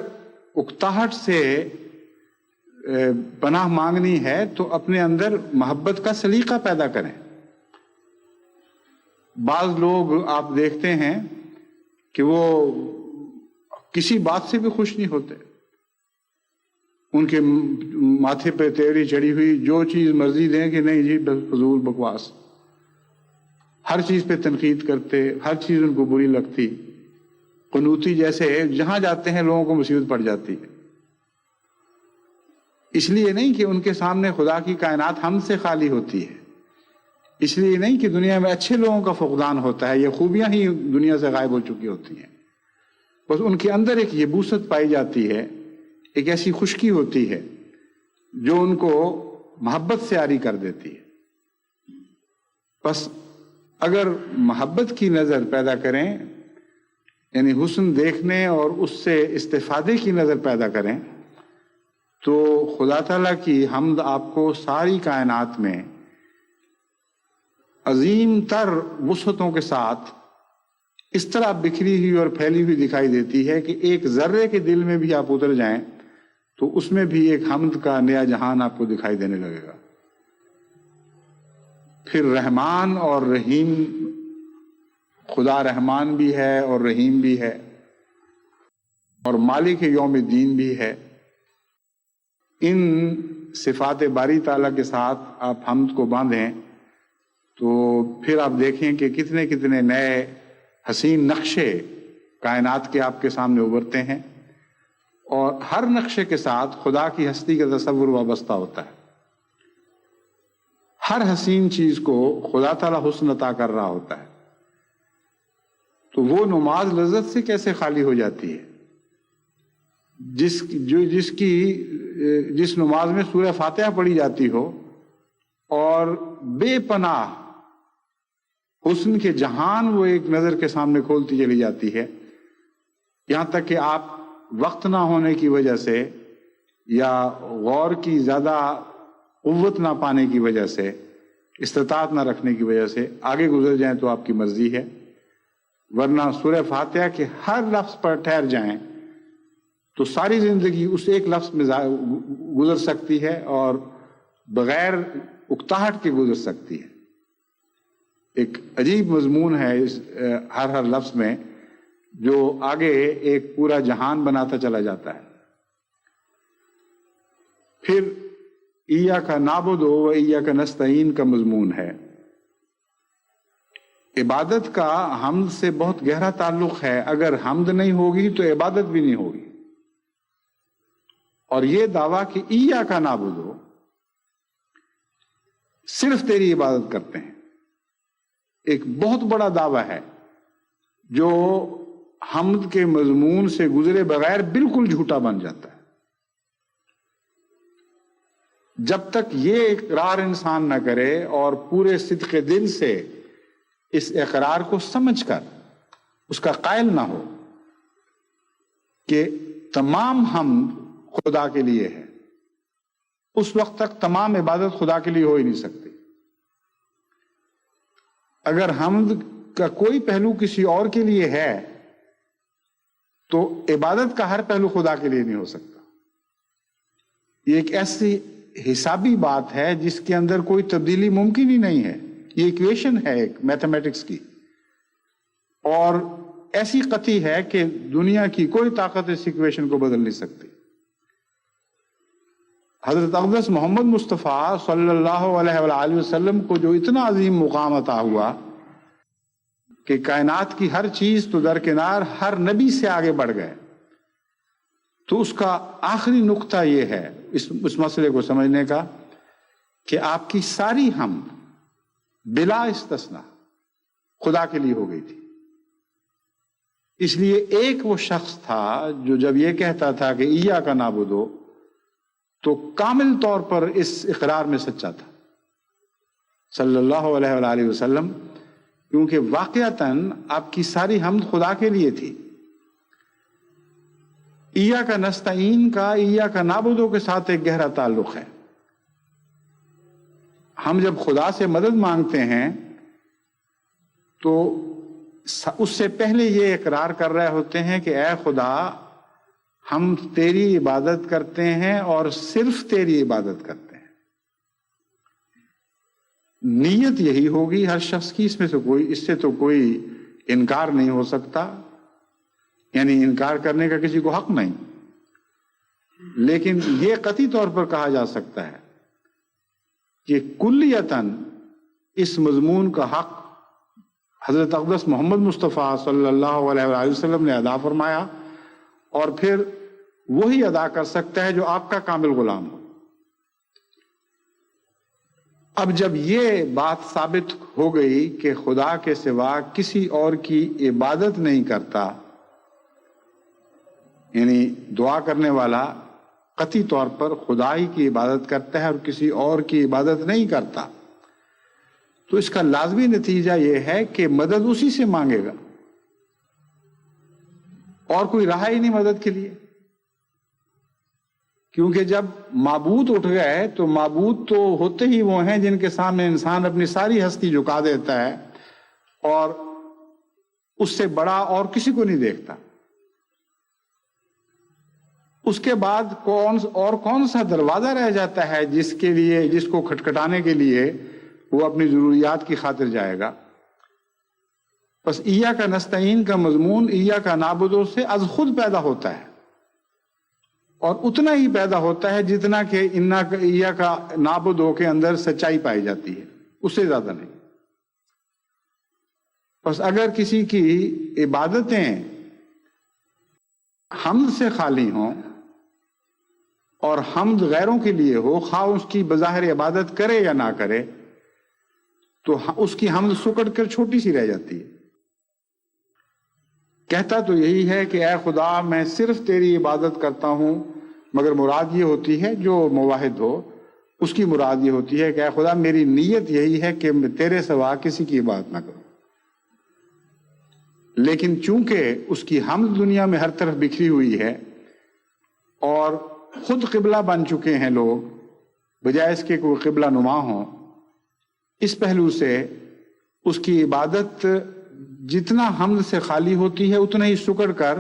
اکتاہٹ سے پناہ مانگنی ہے تو اپنے اندر محبت کا سلیقہ پیدا کریں. بعض لوگ آپ دیکھتے ہیں کہ وہ کسی بات سے بھی خوش نہیں ہوتے. ان کے ماتھے پہ تیوری چڑھی ہوئی، جو چیز مرضی دیں کہ نہیں جی بس فضول بکواس. ہر چیز پہ تنقید کرتے، ہر چیز ان کو بری لگتی. قنوطی جیسے جہاں جاتے ہیں لوگوں کو مصیبت پڑ جاتی ہے. اس لیے نہیں کہ ان کے سامنے خدا کی کائنات ہم سے خالی ہوتی ہے، اس لیے نہیں کہ دنیا میں اچھے لوگوں کا فقدان ہوتا ہے، یہ خوبیاں ہی دنیا سے غائب ہو چکی ہوتی ہیں. بس ان کے اندر ایک یبوست پائی جاتی ہے، ایک ایسی خشکی ہوتی ہے جو ان کو محبت سے عاری کر دیتی ہے. بس اگر محبت کی نظر پیدا کریں، یعنی حسن دیکھنے اور اس سے استفادے کی نظر پیدا کریں، تو خدا تعالیٰ کی حمد آپ کو ساری کائنات میں عظیم تر وسعتوں کے ساتھ اس طرح بکھری ہوئی اور پھیلی ہوئی دکھائی دیتی ہے کہ ایک ذرے کے دل میں بھی آپ اتر جائیں تو اس میں بھی ایک حمد کا نیا جہان آپ کو دکھائی دینے لگے گا. پھر رحمان اور رحیم، خدا رحمان بھی ہے اور رحیم بھی ہے اور مالک یوم الدین بھی ہے. ان صفات باری تعالیٰ کے ساتھ آپ حمد کو باندھیں تو پھر آپ دیکھیں کہ کتنے کتنے نئے حسین نقشے کائنات کے آپ کے سامنے ابھرتے ہیں، اور ہر نقشے کے ساتھ خدا کی ہستی کا تصور وابستہ ہوتا ہے. ہر حسین چیز کو خدا تعالیٰ حسن عطا کر رہا ہوتا ہے. تو وہ نماز لذت سے کیسے خالی ہو جاتی ہے جس نماز میں سورہ فاتحہ پڑھی جاتی ہو اور بے پناہ حسن کے جہان وہ ایک نظر کے سامنے کھولتی چلی جاتی ہے، یہاں تک کہ آپ وقت نہ ہونے کی وجہ سے یا غور کی زیادہ قوت نہ پانے کی وجہ سے، استطاعت نہ رکھنے کی وجہ سے آگے گزر جائیں تو آپ کی مرضی ہے، ورنہ سورہ فاتحہ کے ہر لفظ پر ٹھہر جائیں تو ساری زندگی اس ایک لفظ میں گزر سکتی ہے اور بغیر اکتاہٹ کے گزر سکتی ہے. ایک عجیب مضمون ہے اس ہر لفظ میں جو آگے ایک پورا جہان بناتا چلا جاتا ہے. پھر ایاک نعبد و ایاک نستعین کا مضمون ہے. عبادت کا حمد سے بہت گہرا تعلق ہے. اگر حمد نہیں ہوگی تو عبادت بھی نہیں ہوگی. اور یہ دعویٰ کہ ایاک نعبد و، صرف تیری عبادت کرتے ہیں، ایک بہت بڑا دعویٰ ہے جو حمد کے مضمون سے گزرے بغیر بالکل جھوٹا بن جاتا ہے. جب تک یہ اقرار انسان نہ کرے اور پورے صدق دل سے اس اقرار کو سمجھ کر اس کا قائل نہ ہو کہ تمام حمد خدا کے لیے ہے، اس وقت تک تمام عبادت خدا کے لیے ہو ہی نہیں سکتی. اگر حمد کا کوئی پہلو کسی اور کے لیے ہے تو عبادت کا ہر پہلو خدا کے لیے نہیں ہو سکتا. یہ ایک ایسی حسابی بات ہے جس کے اندر کوئی تبدیلی ممکن ہی نہیں ہے. یہ ایکویشن ہے ایک میتھمیٹکس کی، اور ایسی قطعی ہے کہ دنیا کی کوئی طاقت اس ایکویشن کو بدل نہیں سکتی. حضرت اقدس محمد مصطفیٰ صلی اللہ علیہ وآلہ وسلم کو جو اتنا عظیم مقام عطا ہوا کہ کائنات کی ہر چیز تو درکنار ہر نبی سے آگے بڑھ گئے، تو اس کا آخری نقطہ یہ ہے اس مسئلے کو سمجھنے کا کہ آپ کی ساری حمد بلا استثناء خدا کے لیے ہو گئی تھی. اس لیے ایک وہ شخص تھا جو جب یہ کہتا تھا کہ ایاک نعبد تو کامل طور پر اس اقرار میں سچا تھا صلی اللہ علیہ وآلہ وسلم، کیونکہ واقعتاً آپ کی ساری حمد خدا کے لیے تھی. ایاک نستعین کا ایاک نعبدو کے ساتھ ایک گہرا تعلق ہے۔ ہم جب خدا سے مدد مانگتے ہیں تو اس سے پہلے یہ اقرار کر رہے ہوتے ہیں کہ اے خدا ہم تیری عبادت کرتے ہیں اور صرف تیری عبادت کرتے ہیں۔ نیت یہی ہوگی ہر شخص کی، اس سے تو کوئی انکار نہیں ہو سکتا، یعنی انکار کرنے کا کسی کو حق نہیں۔ لیکن یہ قطعی طور پر کہا جا سکتا ہے کہ کلیتاً اس مضمون کا حق حضرت اقدس محمد مصطفیٰ صلی اللہ علیہ وآلہ وسلم نے ادا فرمایا، اور پھر وہی ادا کر سکتا ہے جو آپ کا کامل غلام ہو۔ اب جب یہ بات ثابت ہو گئی کہ خدا کے سوا کسی اور کی عبادت نہیں کرتا، یعنی دعا کرنے والا قطعی طور پر خدا ہی کی عبادت کرتا ہے اور کسی اور کی عبادت نہیں کرتا، تو اس کا لازمی نتیجہ یہ ہے کہ مدد اسی سے مانگے گا، اور کوئی رہا ہی نہیں مدد کے لیے۔ کیونکہ جب معبود اٹھ گئے تو معبود تو ہوتے ہی وہ ہیں جن کے سامنے انسان اپنی ساری ہستی جھکا دیتا ہے اور اس سے بڑا اور کسی کو نہیں دیکھتا۔ اس کے بعد کون سا دروازہ رہ جاتا ہے جس کو کھٹکھٹانے کے لیے وہ اپنی ضروریات کی خاطر جائے گا؟ بس ایاک نستعین کا مضمون ایاک نعبدو سے از خود پیدا ہوتا ہے، اور اتنا ہی پیدا ہوتا ہے جتنا کہ ایاک نعبدو کے اندر سچائی پائی جاتی ہے، اس سے زیادہ نہیں۔ بس اگر کسی کی عبادتیں حمد سے خالی ہوں اور حمد غیروں کے لیے ہو، خواہ اس کی بظاہر عبادت کرے یا نہ کرے، تو اس کی حمد سکڑ کر چھوٹی سی رہ جاتی ہے۔ کہتا تو یہی ہے کہ اے خدا میں صرف تیری عبادت کرتا ہوں، مگر مراد یہ ہوتی ہے جو موحد ہو اس کی مراد یہ ہوتی ہے کہ اے خدا میری نیت یہی ہے کہ میں تیرے سوا کسی کی عبادت نہ کروں۔ لیکن چونکہ اس کی حمد دنیا میں ہر طرف بکھری ہوئی ہے اور خود قبلہ بن چکے ہیں لوگ، بجائے اس کے کوئی قبلہ نما ہوں، اس پہلو سے اس کی عبادت جتنا حمد سے خالی ہوتی ہے اتنا ہی سکڑ کر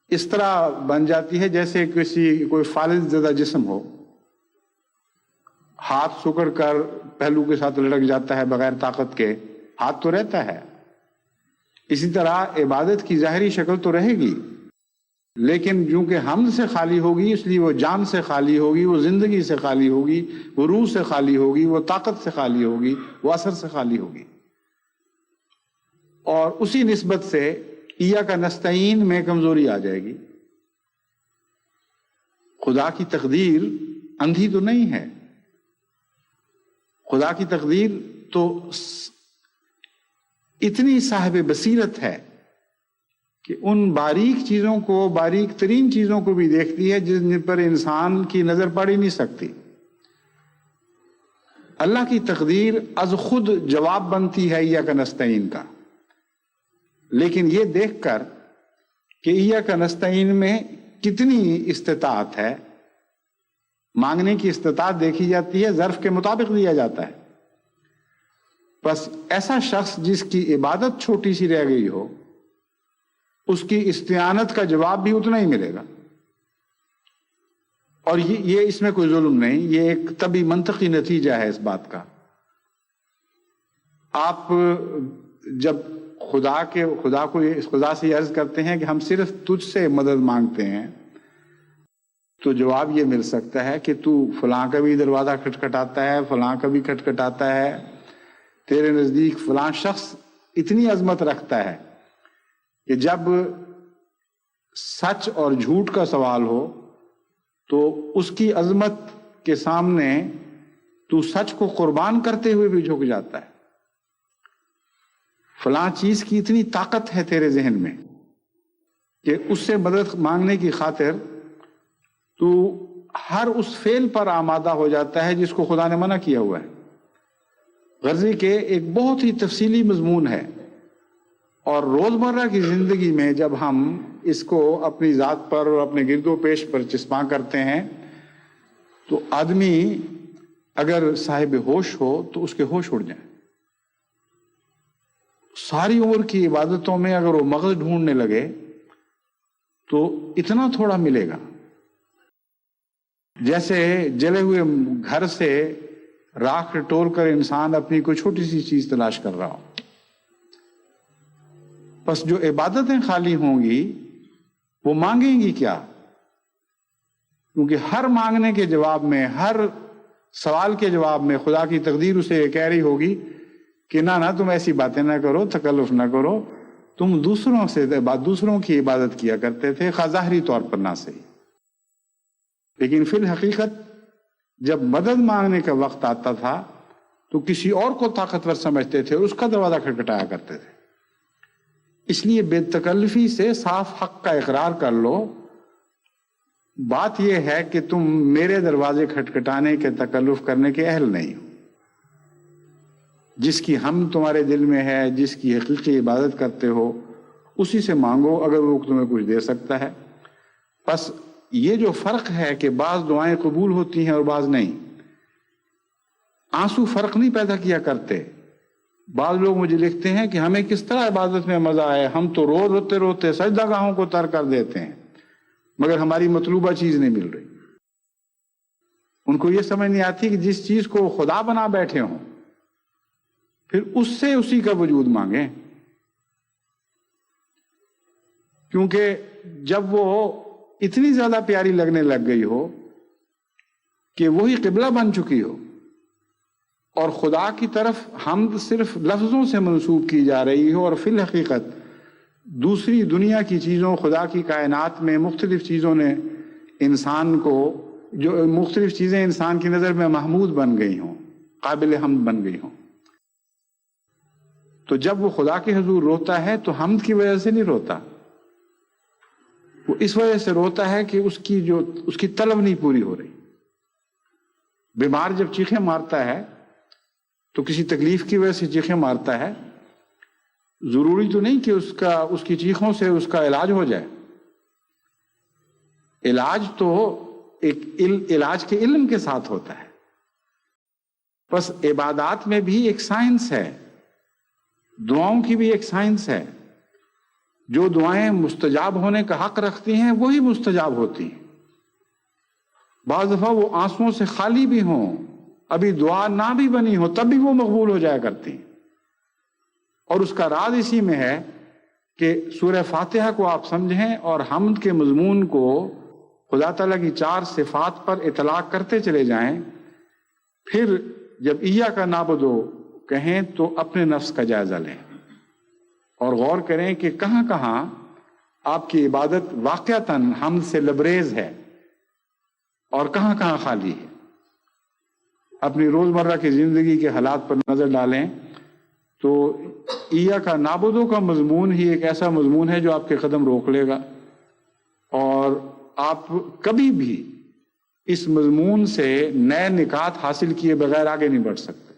اس طرح بن جاتی ہے جیسے کوئی فالج زدہ جسم ہو، ہاتھ سکڑ کر پہلو کے ساتھ لڑک جاتا ہے بغیر طاقت کے، ہاتھ تو رہتا ہے۔ اسی طرح عبادت کی ظاہری شکل تو رہے گی، لیکن چونکہ حمد سے خالی ہوگی اس لیے وہ جان سے خالی ہوگی، وہ زندگی سے خالی ہوگی، وہ روح سے خالی ہوگی، وہ طاقت سے خالی ہوگی، وہ اثر سے خالی ہوگی۔ اور اسی نسبت سے ایاک نستعین میں کمزوری آ جائے گی۔ خدا کی تقدیر اندھی تو نہیں ہے، خدا کی تقدیر تو اتنی صاحب بصیرت ہے کہ ان باریک چیزوں کو، باریک ترین چیزوں کو بھی دیکھتی ہے جن پر انسان کی نظر پڑ ہی نہیں سکتی۔ اللہ کی تقدیر از خود جواب بنتی ہے ایاک نستعین کا، لیکن یہ دیکھ کر کہ ایاک نستعین میں کتنی استطاعت ہے، مانگنے کی استطاعت دیکھی جاتی ہے، ظرف کے مطابق دیا جاتا ہے۔ بس ایسا شخص جس کی عبادت چھوٹی سی رہ گئی ہو، اس کی استعانت کا جواب بھی اتنا ہی ملے گا۔ اور یہ اس میں کوئی ظلم نہیں، یہ ایک طبی منطقی نتیجہ ہے اس بات کا۔ آپ جب خدا سے یہ عرض کرتے ہیں کہ ہم صرف تجھ سے مدد مانگتے ہیں، تو جواب یہ مل سکتا ہے کہ تو فلاں کا بھی دروازہ کھٹکھٹاتا ہے، فلاں کا بھی کھٹکھٹاتا ہے، تیرے نزدیک فلاں شخص اتنی عظمت رکھتا ہے کہ جب سچ اور جھوٹ کا سوال ہو تو اس کی عظمت کے سامنے تو سچ کو قربان کرتے ہوئے بھی جھک جاتا ہے۔ فلاں چیز کی اتنی طاقت ہے تیرے ذہن میں کہ اس سے مدد مانگنے کی خاطر تو ہر اس فعل پر آمادہ ہو جاتا ہے جس کو خدا نے منع کیا ہوا ہے۔ غرضی کے ایک بہت ہی تفصیلی مضمون ہے، اور روزمرہ کی زندگی میں جب ہم اس کو اپنی ذات پر اور اپنے گرد و پیش پر چسپاں کرتے ہیں تو آدمی اگر صاحب ہوش ہو تو اس کے ہوش اڑ جائیں. ساری عمر کی عبادتوں میں اگر وہ مغز ڈھونڈنے لگے تو اتنا تھوڑا ملے گا. جیسے جلے ہوئے گھر سے راکھ ٹول کر انسان اپنی کوئی چھوٹی سی چیز تلاش کر رہا ہو. بس جو عبادتیں خالی ہوں گی وہ مانگیں گی کیا؟ کیونکہ ہر مانگنے کے جواب میں، ہر سوال کے جواب میں خدا کی تقدیر اسے یہ کہہ رہی ہوگی کہ نہ تم ایسی باتیں نہ کرو، تکلف نہ کرو، تم دوسروں کی عبادت کیا کرتے تھے، خواہ ظاہری طور پر نہ صحیح. لیکن فی الحقیقت جب مدد مانگنے کا وقت آتا تھا تو کسی اور کو طاقتور سمجھتے تھے اور اس کا دروازہ کھٹکھٹایا کرتے تھے. اس لیے بے تکلفی سے صاف حق کا اقرار کر لو. بات یہ ہے کہ تم میرے دروازے کھٹکھٹانے کے تکلف کرنے کے اہل نہیں ہو. جس کی ہم تمہارے دل میں ہے، جس کی حقیقی عبادت کرتے ہو، اسی سے مانگو اگر وہ تمہیں کچھ دے سکتا ہے. بس یہ جو فرق ہے کہ بعض دعائیں قبول ہوتی ہیں اور بعض نہیں، آنسو فرق نہیں پیدا کیا کرتے. بعض لوگ مجھے لکھتے ہیں کہ ہمیں کس طرح عبادت میں مزہ آئے، ہم تو روتے روتے سجدہ گاہوں کو ترک کر دیتے ہیں مگر ہماری مطلوبہ چیز نہیں مل رہی. ان کو یہ سمجھ نہیں آتی کہ جس چیز کو خدا بنا بیٹھے ہوں پھر اس سے اسی کا وجود مانگیں. کیونکہ جب وہ اتنی زیادہ پیاری لگنے لگ گئی ہو کہ وہی قبلہ بن چکی ہو اور خدا کی طرف حمد صرف لفظوں سے منسوب کی جا رہی ہو اور فی الحقیقت دوسری دنیا کی چیزوں، خدا کی کائنات میں مختلف چیزوں نے انسان کو، جو مختلف چیزیں انسان کی نظر میں محمود بن گئی ہوں، قابل حمد بن گئی ہوں، تو جب وہ خدا کے حضور روتا ہے تو حمد کی وجہ سے نہیں روتا. وہ اس وجہ سے روتا ہے کہ اس کی طلب نہیں پوری ہو رہی. بیمار جب چیخیں مارتا ہے تو کسی تکلیف کی وجہ سے چیخیں مارتا ہے. ضروری تو نہیں کہ اس کی چیخوں سے اس کا علاج ہو جائے. علاج تو علاج کے علم کے ساتھ ہوتا ہے. بس عبادات میں بھی ایک سائنس ہے، دعاؤں کی بھی ایک سائنس ہے. جو دعائیں مستجاب ہونے کا حق رکھتی ہیں وہی مستجاب ہوتی ہیں. بعض دفعہ وہ آنسوؤں سے خالی بھی ہوں، ابھی دعا نہ بھی بنی ہو، تب بھی وہ مقبول ہو جایا کرتی ہیں. اور اس کا راز اسی میں ہے کہ سورہ فاتحہ کو آپ سمجھیں اور حمد کے مضمون کو خدا تعالیٰ کی 4 صفات پر اطلاق کرتے چلے جائیں. پھر جب ایاک نعبدو کہیں تو اپنے نفس کا جائزہ لیں اور غور کریں کہ کہاں کہاں آپ کی عبادت واقعتاً حمد سے لبریز ہے اور کہاں کہاں خالی ہے. اپنی روزمرہ کی زندگی کے حالات پر نظر ڈالیں تو ایاک نعبدو کا مضمون ہی ایک ایسا مضمون ہے جو آپ کے قدم روک لے گا اور آپ کبھی بھی اس مضمون سے نئے نکات حاصل کیے بغیر آگے نہیں بڑھ سکتے.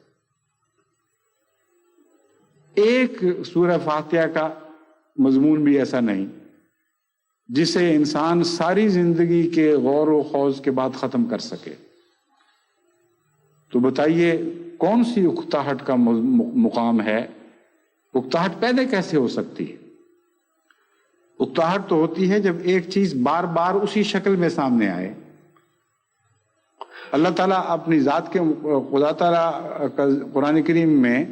ایک سورہ فاتحہ کا مضمون بھی ایسا نہیں جسے انسان ساری زندگی کے غور و خوض کے بعد ختم کر سکے. تو بتائیے کون سی اکتاہٹ کا مقام ہے؟ اکتاہٹ پیدا کیسے ہو سکتی ہے؟ اکتاہٹ تو ہوتی ہے جب ایک چیز بار بار اسی شکل میں سامنے آئے. اللہ تعالیٰ اپنی ذات کے، خدا تعالیٰ کا قرآن کریم میں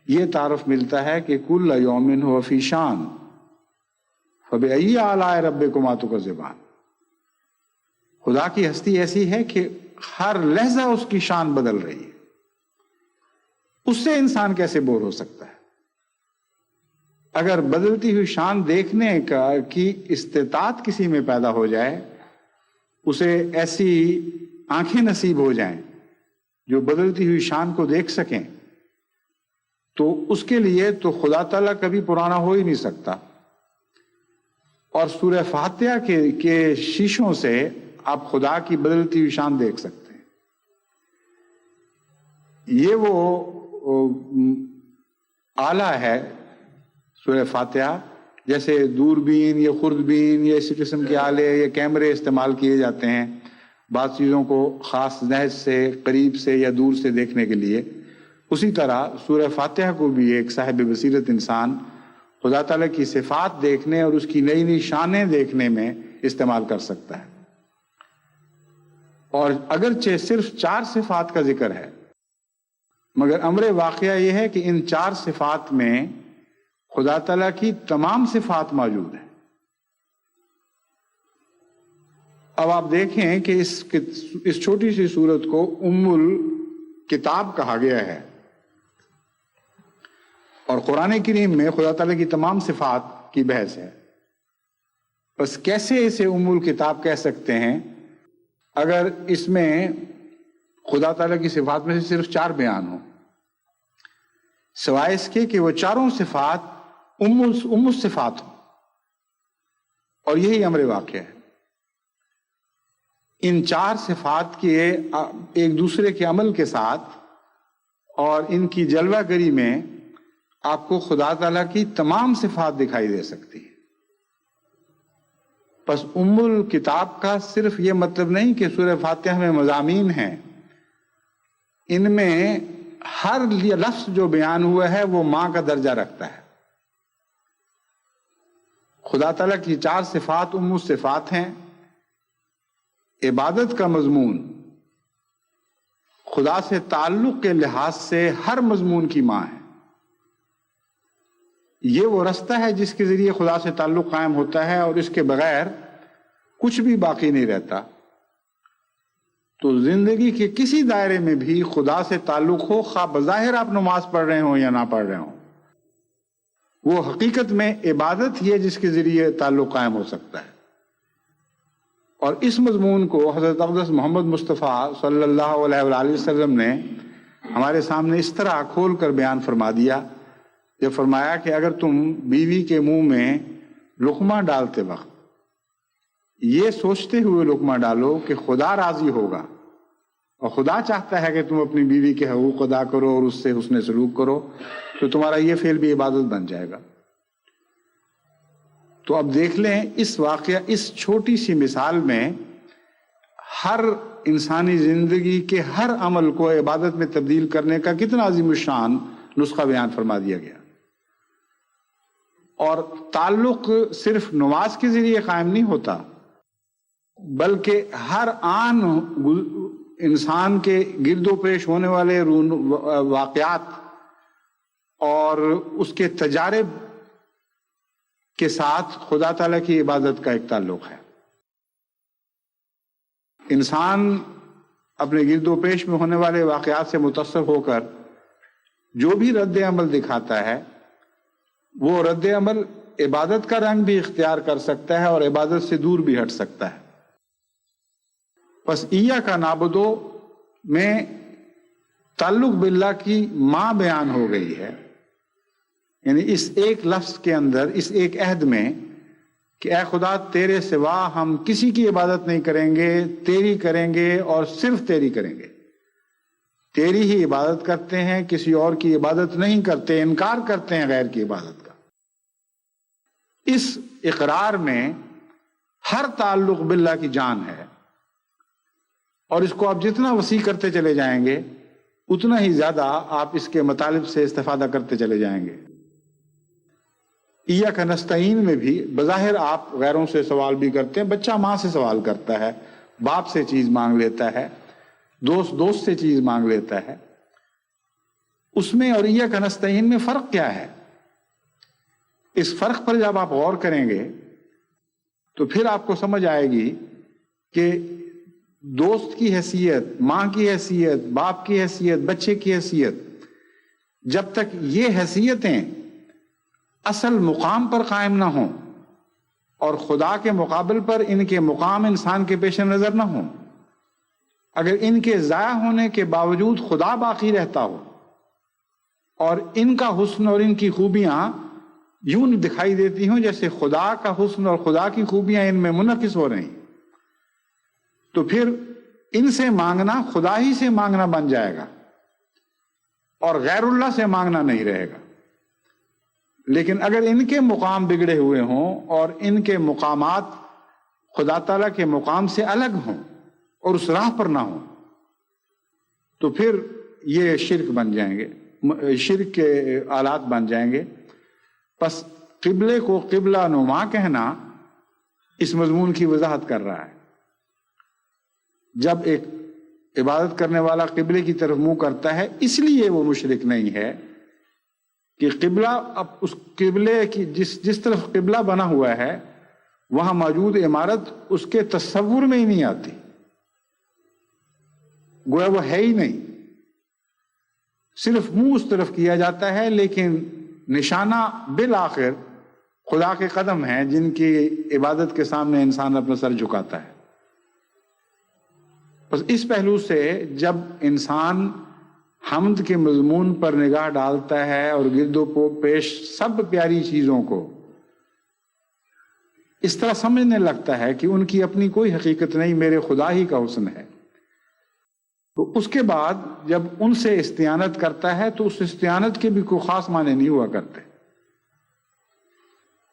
یہ تعارف ملتا ہے کہ کل یوم ہو فی شان فبأی آلاء ربکما تکذبان. خدا کی ہستی ایسی ہے کہ ہر لحظہ اس کی شان بدل رہی ہے. اس سے انسان کیسے بور ہو سکتا ہے؟ اگر بدلتی ہوئی شان دیکھنے کی استطاعت کسی میں پیدا ہو جائے، اسے ایسی آنکھیں نصیب ہو جائیں جو بدلتی ہوئی شان کو دیکھ سکیں، تو اس کے لیے تو خدا تعالیٰ کبھی پرانا ہو ہی نہیں سکتا. اور سورہ فاتحہ کے شیشوں سے آپ خدا کی بدلتی ہوئی شان دیکھ سکتے ہیں. یہ وہ آلہ ہے سورہ فاتحہ جیسے دوربین یا خوردبین یا اسی قسم کے آلے یا کیمرے استعمال کیے جاتے ہیں بعض چیزوں کو خاص نہج سے، قریب سے یا دور سے دیکھنے کے لیے، اسی طرح سورہ فاتحہ کو بھی ایک صاحب بصیرت انسان خدا تعالیٰ کی صفات دیکھنے اور اس کی نئی نئی شانیں دیکھنے میں استعمال کر سکتا ہے۔ اور اگرچہ صرف 4 صفات کا ذکر ہے، مگر امر واقعہ یہ ہے کہ ان 4 صفات میں خدا تعالیٰ کی تمام صفات موجود ہیں۔ اب آپ دیکھیں کہ اس چھوٹی سی سورت کو ام الکتاب کہا گیا ہے، اور قرآن کریم میں خدا تعالیٰ کی تمام صفات کی بحث ہے۔ بس کیسے اسے ام الکتاب کہہ سکتے ہیں اگر اس میں خدا تعالیٰ کی صفات میں سے صرف 4 بیان ہوں، سوائے اس کے کہ وہ چاروں صفات ام الصفات ہوں، اور یہی امر واقع ہے۔ ان 4 صفات کے ایک دوسرے کے عمل کے ساتھ اور ان کی جلوہ گری میں آپ کو خدا تعالیٰ کی تمام صفات دکھائی دے سکتی ہے۔ بس ام الکتاب کا صرف یہ مطلب نہیں کہ سورہ فاتحہ میں مضامین ہیں، ان میں ہر لفظ جو بیان ہوا ہے وہ ماں کا درجہ رکھتا ہے۔ خدا تعالیٰ کی 4 صفات ام الصفات ہیں۔ عبادت کا مضمون خدا سے تعلق کے لحاظ سے ہر مضمون کی ماں ہے۔ یہ وہ رستہ ہے جس کے ذریعے خدا سے تعلق قائم ہوتا ہے، اور اس کے بغیر کچھ بھی باقی نہیں رہتا۔ تو زندگی کے کسی دائرے میں بھی خدا سے تعلق ہو، خواہ بظاہر آپ نماز پڑھ رہے ہوں یا نہ پڑھ رہے ہوں، وہ حقیقت میں عبادت ہی ہے جس کے ذریعے تعلق قائم ہو سکتا ہے۔ اور اس مضمون کو حضرت اقدس محمد مصطفیٰ صلی اللہ علیہ وآلہ وسلم نے ہمارے سامنے اس طرح کھول کر بیان فرما دیا، جب فرمایا کہ اگر تم بیوی کے منہ میں لقمہ ڈالتے وقت یہ سوچتے ہوئے لقمہ ڈالو کہ خدا راضی ہوگا اور خدا چاہتا ہے کہ تم اپنی بیوی کے حقوق ادا کرو اور اس سے حسن سلوک کرو، تو تمہارا یہ فعل بھی عبادت بن جائے گا۔ تو اب دیکھ لیں اس واقعہ، اس چھوٹی سی مثال میں ہر انسانی زندگی کے ہر عمل کو عبادت میں تبدیل کرنے کا کتنا عظیم الشان نسخہ بیان فرما دیا گیا۔ اور تعلق صرف نماز کے ذریعے قائم نہیں ہوتا، بلکہ ہر آن انسان کے گرد و پیش ہونے والے واقعات اور اس کے تجارب کے ساتھ خدا تعالیٰ کی عبادت کا ایک تعلق ہے۔ انسان اپنے گرد و پیش میں ہونے والے واقعات سے متاثر ہو کر جو بھی رد عمل دکھاتا ہے، وہ رد عمل عبادت کا رنگ بھی اختیار کر سکتا ہے اور عبادت سے دور بھی ہٹ سکتا ہے۔ بس ایاک نعبدو میں تعلق باللہ کی ماں بیان ہو گئی ہے، یعنی اس ایک لفظ کے اندر، اس ایک عہد میں کہ اے خدا تیرے سوا ہم کسی کی عبادت نہیں کریں گے، تیری کریں گے اور صرف تیری کریں گے، تیری ہی عبادت کرتے ہیں، کسی اور کی عبادت نہیں کرتے، انکار کرتے ہیں غیر کی عبادت کا۔ اس اقرار میں ہر تعلق باللہ کی جان ہے، اور اس کو آپ جتنا وسیع کرتے چلے جائیں گے اتنا ہی زیادہ آپ اس کے مطالب سے استفادہ کرتے چلے جائیں گے۔ ایاک نستعین میں بھی بظاہر آپ غیروں سے سوال بھی کرتے ہیں، بچہ ماں سے سوال کرتا ہے، باپ سے چیز مانگ لیتا ہے، دوست سے چیز مانگ لیتا ہے۔ اس میں اور ایاک نستعین میں فرق کیا ہے؟ اس فرق پر جب آپ غور کریں گے تو پھر آپ کو سمجھ آئے گی کہ دوست کی حیثیت، ماں کی حیثیت، باپ کی حیثیت، بچے کی حیثیت، جب تک یہ حیثیتیں اصل مقام پر قائم نہ ہوں اور خدا کے مقابل پر ان کے مقام انسان کے پیش نظر نہ ہوں، اگر ان کے ضائع ہونے کے باوجود خدا باقی رہتا ہو اور ان کا حسن اور ان کی خوبیاں یوں دکھائی دیتی ہوں جیسے خدا کا حسن اور خدا کی خوبیاں ان میں منعکس ہو رہی، تو پھر ان سے مانگنا خدا ہی سے مانگنا بن جائے گا اور غیر اللہ سے مانگنا نہیں رہے گا۔ لیکن اگر ان کے مقام بگڑے ہوئے ہوں اور ان کے مقامات خدا تعالیٰ کے مقام سے الگ ہوں اور اس راہ پر نہ ہوں تو پھر یہ شرک بن جائیں گے، شرک کے آلات بن جائیں گے۔ پس قبلے کو قبلہ نما کہنا اس مضمون کی وضاحت کر رہا ہے۔ جب ایک عبادت کرنے والا قبلے کی طرف منہ کرتا ہے اس لیے وہ مشرک نہیں ہے کہ قبلہ اب اس قبلے کی جس طرف قبلہ بنا ہوا ہے وہاں موجود عمارت اس کے تصور میں ہی نہیں آتی، گویا وہ ہے ہی نہیں، صرف منہ اس طرف کیا جاتا ہے، لیکن نشانہ بالآخر خدا کے قدم ہیں جن کی عبادت کے سامنے انسان اپنا سر جھکاتا ہے۔ بس اس پہلو سے جب انسان حمد کے مضمون پر نگاہ ڈالتا ہے اور گرد و پیش سب پیاری چیزوں کو اس طرح سمجھنے لگتا ہے کہ ان کی اپنی کوئی حقیقت نہیں، میرے خدا ہی کا حسن ہے، تو اس کے بعد جب ان سے استعانت کرتا ہے تو اس استعانت کے بھی کوئی خاص معنی نہیں ہوا کرتے،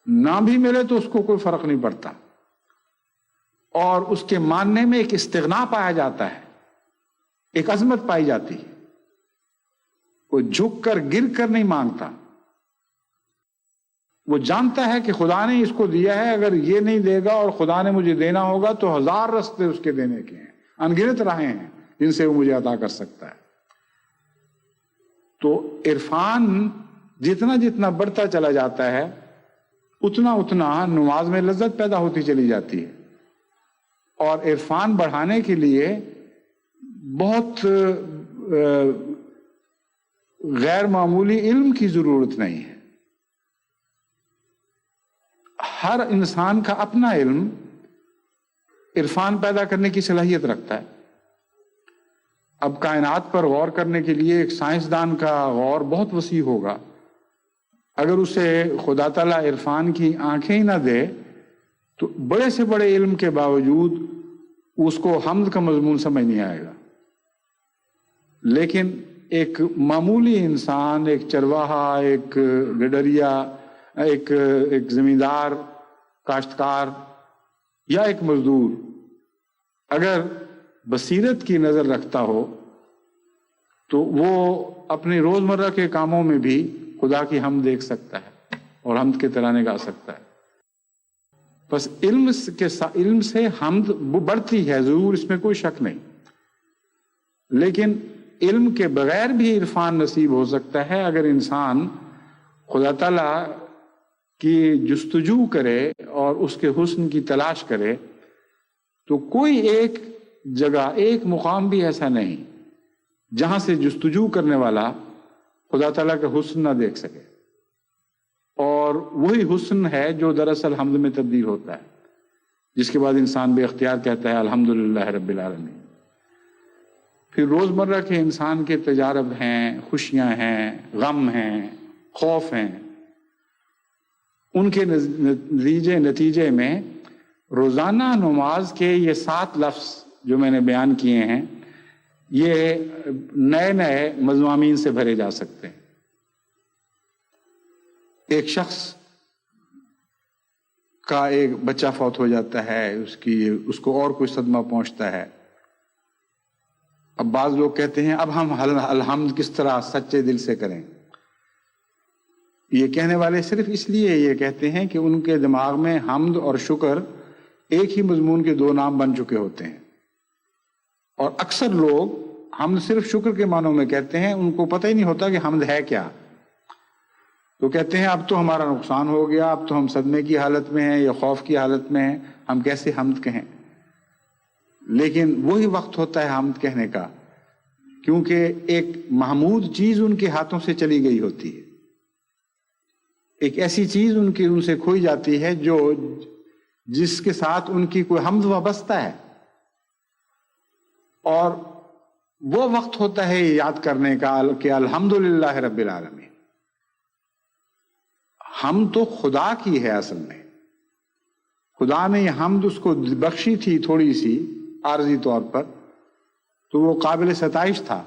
نہ بھی ملے تو اس کو کوئی فرق نہیں پڑتا، اور اس کے ماننے میں ایک استغنا پایا جاتا ہے، ایک عظمت پائی جاتی ہے، وہ جھک کر گر کر نہیں مانگتا، وہ جانتا ہے کہ خدا نے اس کو دیا ہے، اگر یہ نہیں دے گا اور خدا نے مجھے دینا ہوگا تو 1000 راستے اس کے دینے کے ہیں، انگنت راہیں ہیں جن سے وہ مجھے عطا کر سکتا ہے۔ تو عرفان جتنا جتنا بڑھتا چلا جاتا ہے اتنا اتنا نماز میں لذت پیدا ہوتی چلی جاتی ہے، اور عرفان بڑھانے کے لیے بہت غیر معمولی علم کی ضرورت نہیں ہے، ہر انسان کا اپنا علم عرفان پیدا کرنے کی صلاحیت رکھتا ہے۔ اب کائنات پر غور کرنے کے لیے ایک سائنسدان کا غور بہت وسیع ہوگا، اگر اسے خدا تعالیٰ عرفان کی آنکھیں ہی نہ دے تو بڑے سے بڑے علم کے باوجود اس کو حمد کا مضمون سمجھ نہیں آئے گا۔ لیکن ایک معمولی انسان، ایک چرواہا، ایک گڈریا، ایک زمیندار، کاشتکار یا ایک مزدور اگر بصیرت کی نظر رکھتا ہو تو وہ اپنی روزمرہ کے کاموں میں بھی خدا کی حمد دیکھ سکتا ہے اور حمد کے ترانے گا سکتا ہے۔ بس علم سے حمد بڑھتی ہے ضرور، اس میں کوئی شک نہیں، لیکن علم کے بغیر بھی عرفان نصیب ہو سکتا ہے اگر انسان خدا تعالیٰ کی جستجو کرے اور اس کے حسن کی تلاش کرے، تو کوئی ایک جگہ، ایک مقام بھی ایسا نہیں جہاں سے جستجو کرنے والا خدا تعالیٰ کا حسن نہ دیکھ سکے، اور وہی حسن ہے جو دراصل حمد میں تبدیل ہوتا ہے، جس کے بعد انسان بے اختیار کہتا ہے الحمدللہ رب العالمین۔ پھر روزمرہ کے انسان کے تجارب ہیں، خوشیاں ہیں، غم ہیں، خوف ہیں، ان کے نتیجے میں روزانہ نماز کے یہ 7 لفظ جو میں نے بیان کیے ہیں یہ نئے نئے مضامین سے بھرے جا سکتے ہیں۔ ایک شخص کا ایک بچہ فوت ہو جاتا ہے، اس کو اور کوئی صدمہ پہنچتا ہے، اب بعض لوگ کہتے ہیں اب ہم الحمد کس طرح سچے دل سے کریں۔ یہ کہنے والے صرف اس لیے یہ کہتے ہیں کہ ان کے دماغ میں حمد اور شکر ایک ہی مضمون کے 2 نام بن چکے ہوتے ہیں، اور اکثر لوگ حمد صرف شکر کے معنوں میں کہتے ہیں، ان کو پتہ ہی نہیں ہوتا کہ حمد ہے کیا، تو کہتے ہیں اب تو ہمارا نقصان ہو گیا، اب تو ہم صدمے کی حالت میں ہیں یا خوف کی حالت میں ہیں، ہم کیسے حمد کہیں۔ لیکن وہی وقت ہوتا ہے حمد کہنے کا، کیونکہ ایک محمود چیز ان کے ہاتھوں سے چلی گئی ہوتی ہے، ایک ایسی چیز ان سے کھوئی جاتی ہے جس کے ساتھ ان کی کوئی حمد وابستہ ہے، اور وہ وقت ہوتا ہے یاد کرنے کا کہ الحمدللہ رب العالمین۔ حمد تو خدا کی ہے، اصل میں خدا نے یہ حمد اس کو بخشی تھی تھوڑی سی عارضی طور پر، تو وہ قابل ستائش تھا،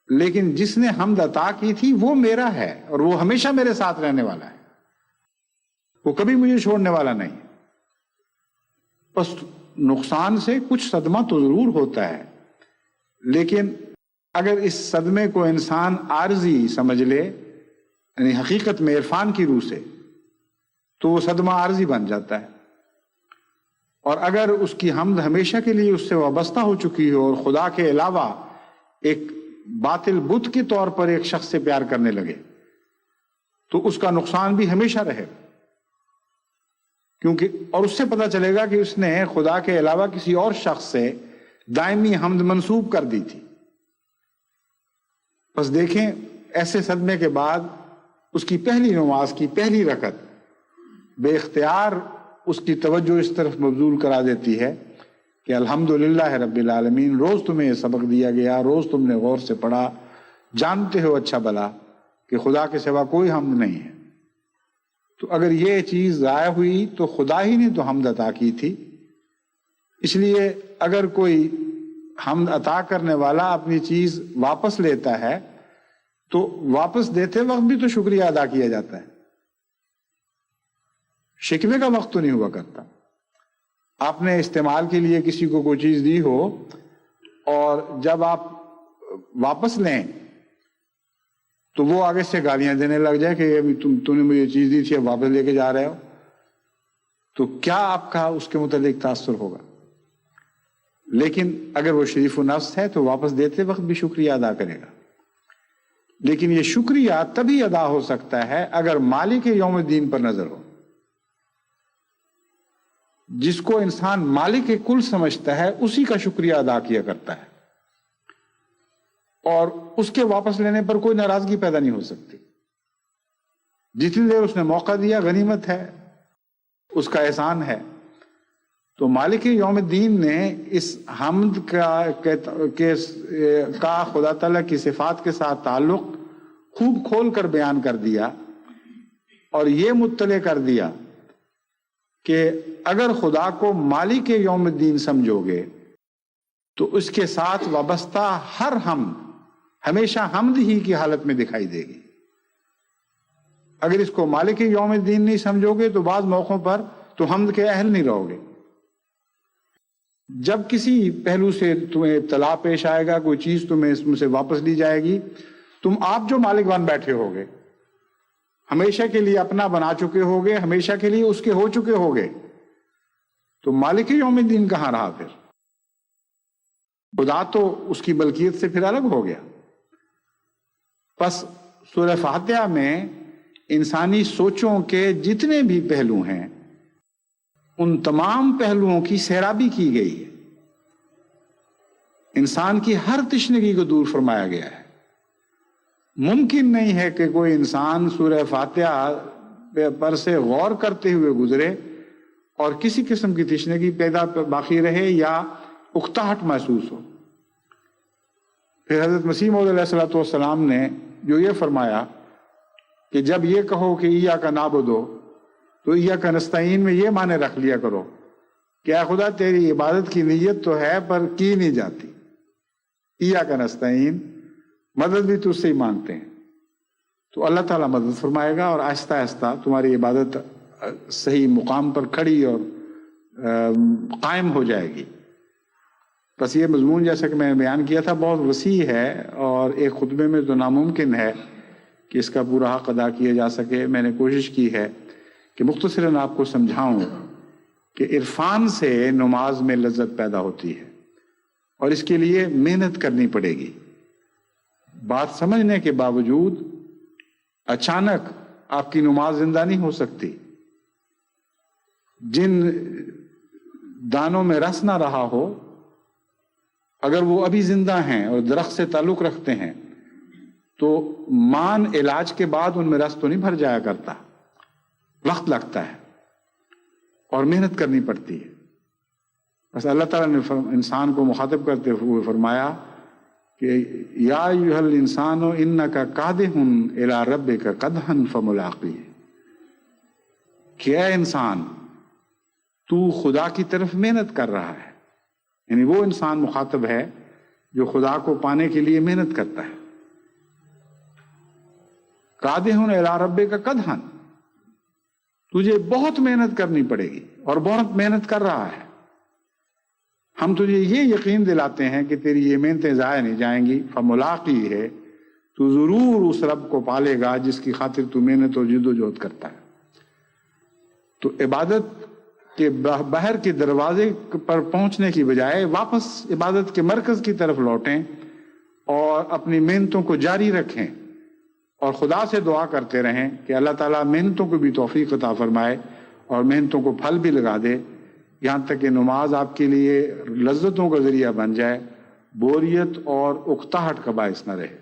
لیکن جس نے حمد عطا کی تھی وہ میرا ہے اور وہ ہمیشہ میرے ساتھ رہنے والا ہے، وہ کبھی مجھے چھوڑنے والا نہیں۔ بس نقصان سے کچھ صدمہ تو ضرور ہوتا ہے، لیکن اگر اس صدمے کو انسان عارضی سمجھ لے، یعنی حقیقت میں عرفان کی روح سے، تو وہ صدمہ عارضی بن جاتا ہے۔ اور اگر اس کی حمد ہمیشہ کے لیے اس سے وابستہ ہو چکی ہو اور خدا کے علاوہ ایک باطل بت کے طور پر ایک شخص سے پیار کرنے لگے، تو اس کا نقصان بھی ہمیشہ رہے، کیونکہ اور اس سے پتہ چلے گا کہ اس نے خدا کے علاوہ کسی اور شخص سے دائمی حمد منسوب کر دی تھی۔ بس دیکھیں، ایسے صدمے کے بعد اس کی پہلی نماز کی پہلی رکعت بے اختیار اس کی توجہ اس طرف مبذول کرا دیتی ہے کہ الحمدللہ رب العالمین، روز تمہیں یہ سبق دیا گیا، روز تم نے غور سے پڑھا، جانتے ہو اچھا بھلا کہ خدا کے سوا کوئی حمد نہیں ہے۔ تو اگر یہ چیز ضائع ہوئی تو خدا ہی نے تو حمد عطا کی تھی۔ اس لیے اگر کوئی حمد عطا کرنے والا اپنی چیز واپس لیتا ہے تو واپس دیتے وقت بھی تو شکریہ ادا کیا جاتا ہے، شکوے کا وقت تو نہیں ہوا کرتا۔ آپ نے استعمال کے لیے کسی کو کوئی چیز دی ہو اور جب آپ واپس لیں تو وہ آگے سے گالیاں دینے لگ جائے کہ تم نے مجھے چیز دی تھی اب واپس لے کے جا رہے ہو، تو کیا آپ کا اس کے متعلق تاثر ہوگا؟ لیکن اگر وہ شریف و نفس ہے تو واپس دیتے وقت بھی شکریہ ادا کرے گا۔ لیکن یہ شکریہ تبھی ادا ہو سکتا ہے اگر مالک یوم الدین پر نظر ہو۔ جس کو انسان مالک کل سمجھتا ہے اسی کا شکریہ ادا کیا کرتا ہے، اور اس کے واپس لینے پر کوئی ناراضگی پیدا نہیں ہو سکتی۔ جتنی دیر اس نے موقع دیا غنیمت ہے، اس کا احسان ہے۔ تو مالک یوم الدین نے اس حمد کا خدا تعالیٰ کی صفات کے ساتھ تعلق خوب کھول کر بیان کر دیا، اور یہ مطلع کر دیا کہ اگر خدا کو مالک یوم الدین سمجھو گے تو اس کے ساتھ وابستہ ہر حمد ہمیشہ حمد ہی کی حالت میں دکھائی دے گی۔ اگر اس کو مالک یوم الدین نہیں سمجھو گے تو بعض موقعوں پر تو حمد کے اہل نہیں رہو گے۔ جب کسی پہلو سے تمہیں ابتلا پیش آئے گا، کوئی چیز تمہیں اس میں سے واپس لی جائے گی، تم آپ جو مالک بن بیٹھے ہوگے، ہمیشہ کے لیے اپنا بنا چکے ہوگے، ہمیشہ کے لیے اس کے ہو چکے ہوگے، تو مالک یوم الدین کہاں رہا پھر؟ خدا تو اس کی ملکیت سے پھر الگ ہو گیا۔ پس سورہ فاتحہ میں انسانی سوچوں کے جتنے بھی پہلو ہیں ان تمام پہلوؤں کی سیرابی کی گئی ہے، انسان کی ہر تشنگی کو دور فرمایا گیا ہے۔ ممکن نہیں ہے کہ کوئی انسان سورہ فاتحہ پر سے غور کرتے ہوئے گزرے اور کسی قسم کی تشنگی پیدا باقی رہے یا اکتاہٹ محسوس ہو۔ پھر حضرت مسیح موعود علیہ الصلوۃ والسلام نے جو یہ فرمایا کہ جب یہ کہو کہ ایاک نعبد تو ایاک نستعین میں یہ معنی رکھ لیا کرو کہ اے خدا تیری عبادت کی نیت تو ہے پر کی نہیں جاتی، ایاک نستعین، مدد بھی تجھ سے ہی مانگتے ہیں، تو اللہ تعالیٰ مدد فرمائے گا اور آہستہ آہستہ تمہاری عبادت صحیح مقام پر کھڑی اور قائم ہو جائے گی۔ بس یہ مضمون جیسا کہ میں نے بیان کیا تھا بہت وسیع ہے اور ایک خطبے میں تو ناممکن ہے کہ اس کا پورا حق ادا کیا جا سکے۔ میں نے کوشش کی ہے کہ مختصراً آپ کو سمجھاؤں کہ عرفان سے نماز میں لذت پیدا ہوتی ہے اور اس کے لیے محنت کرنی پڑے گی۔ بات سمجھنے کے باوجود اچانک آپ کی نماز زندہ نہیں ہو سکتی۔ جن دانوں میں رس نہ رہا ہو اگر وہ ابھی زندہ ہیں اور درخت سے تعلق رکھتے ہیں تو مان علاج کے بعد ان میں رس تو نہیں بھر جایا کرتا، وقت لگتا ہے اور محنت کرنی پڑتی ہے۔ بس اللہ تعالیٰ نے انسان کو مخاطب کرتے ہوئے فرمایا کہ یا ایھا الانسان انک کادح الی ربک قدحا فملاقیہ، کہ اے انسان تو خدا کی طرف محنت کر رہا ہے، یعنی وہ انسان مخاطب ہے جو خدا کو پانے کے لیے محنت کرتا ہے۔ قادحن الی ربک قدحن، تجھے بہت محنت کرنی پڑے گی اور بہت محنت کر رہا ہے. ہم تجھے یہ یقین دلاتے ہیں کہ تیری یہ محنتیں ضائع نہیں جائیں گی. فملاقی ہے، تو ضرور اس رب کو پالے گا جس کی خاطر تو محنت اور جد و جہد کرتا ہے. تو عبادت کے بحر کے دروازے پر پہنچنے کی بجائے واپس عبادت کے مرکز کی طرف لوٹیں اور اپنی محنتوں کو جاری رکھیں اور خدا سے دعا کرتے رہیں کہ اللہ تعالیٰ محنتوں کو بھی توفیق عطا فرمائے اور محنتوں کو پھل بھی لگا دے، یہاں تک کہ نماز آپ کے لیے لذتوں کا ذریعہ بن جائے، بوریت اور اکتاہٹ کا باعث نہ رہے.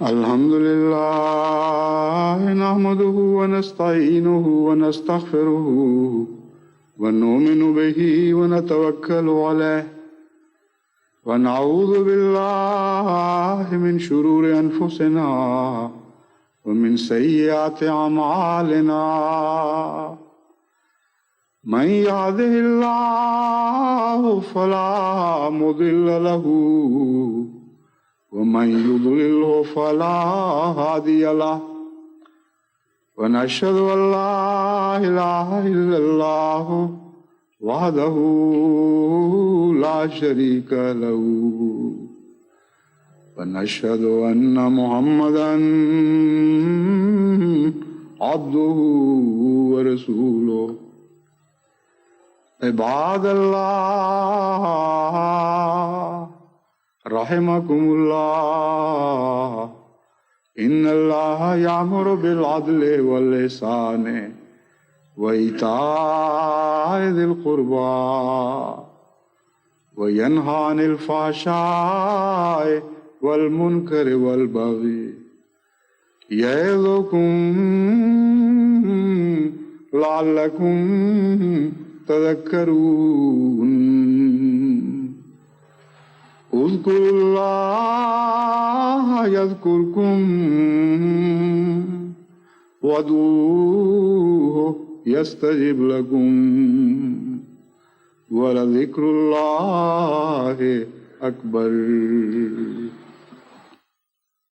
الحمد لله نحمده ونستعينه ونستغفره ونؤمن به ونتوكل عليه ونعوذ بالله من شرور أنفسنا ومن سيئات أعمالنا. من يهده الله فلا مضل له ومن يضلله فلا هادي له. ونشهد أن لا إله إلا الله وحده لا شريك له ونشهد أن محمدا عبده ورسوله. عباد الله رحمكم الله، إن الله يأمر بالعدل والإحسان وإيتاء ذي القربى وينهى عن الفحشاء والمنكر والبغي يعظكم لعلكم تذكرون. اذكروا الله يذكركم وادعوه يستجب لكم ولذكر الله أكبر.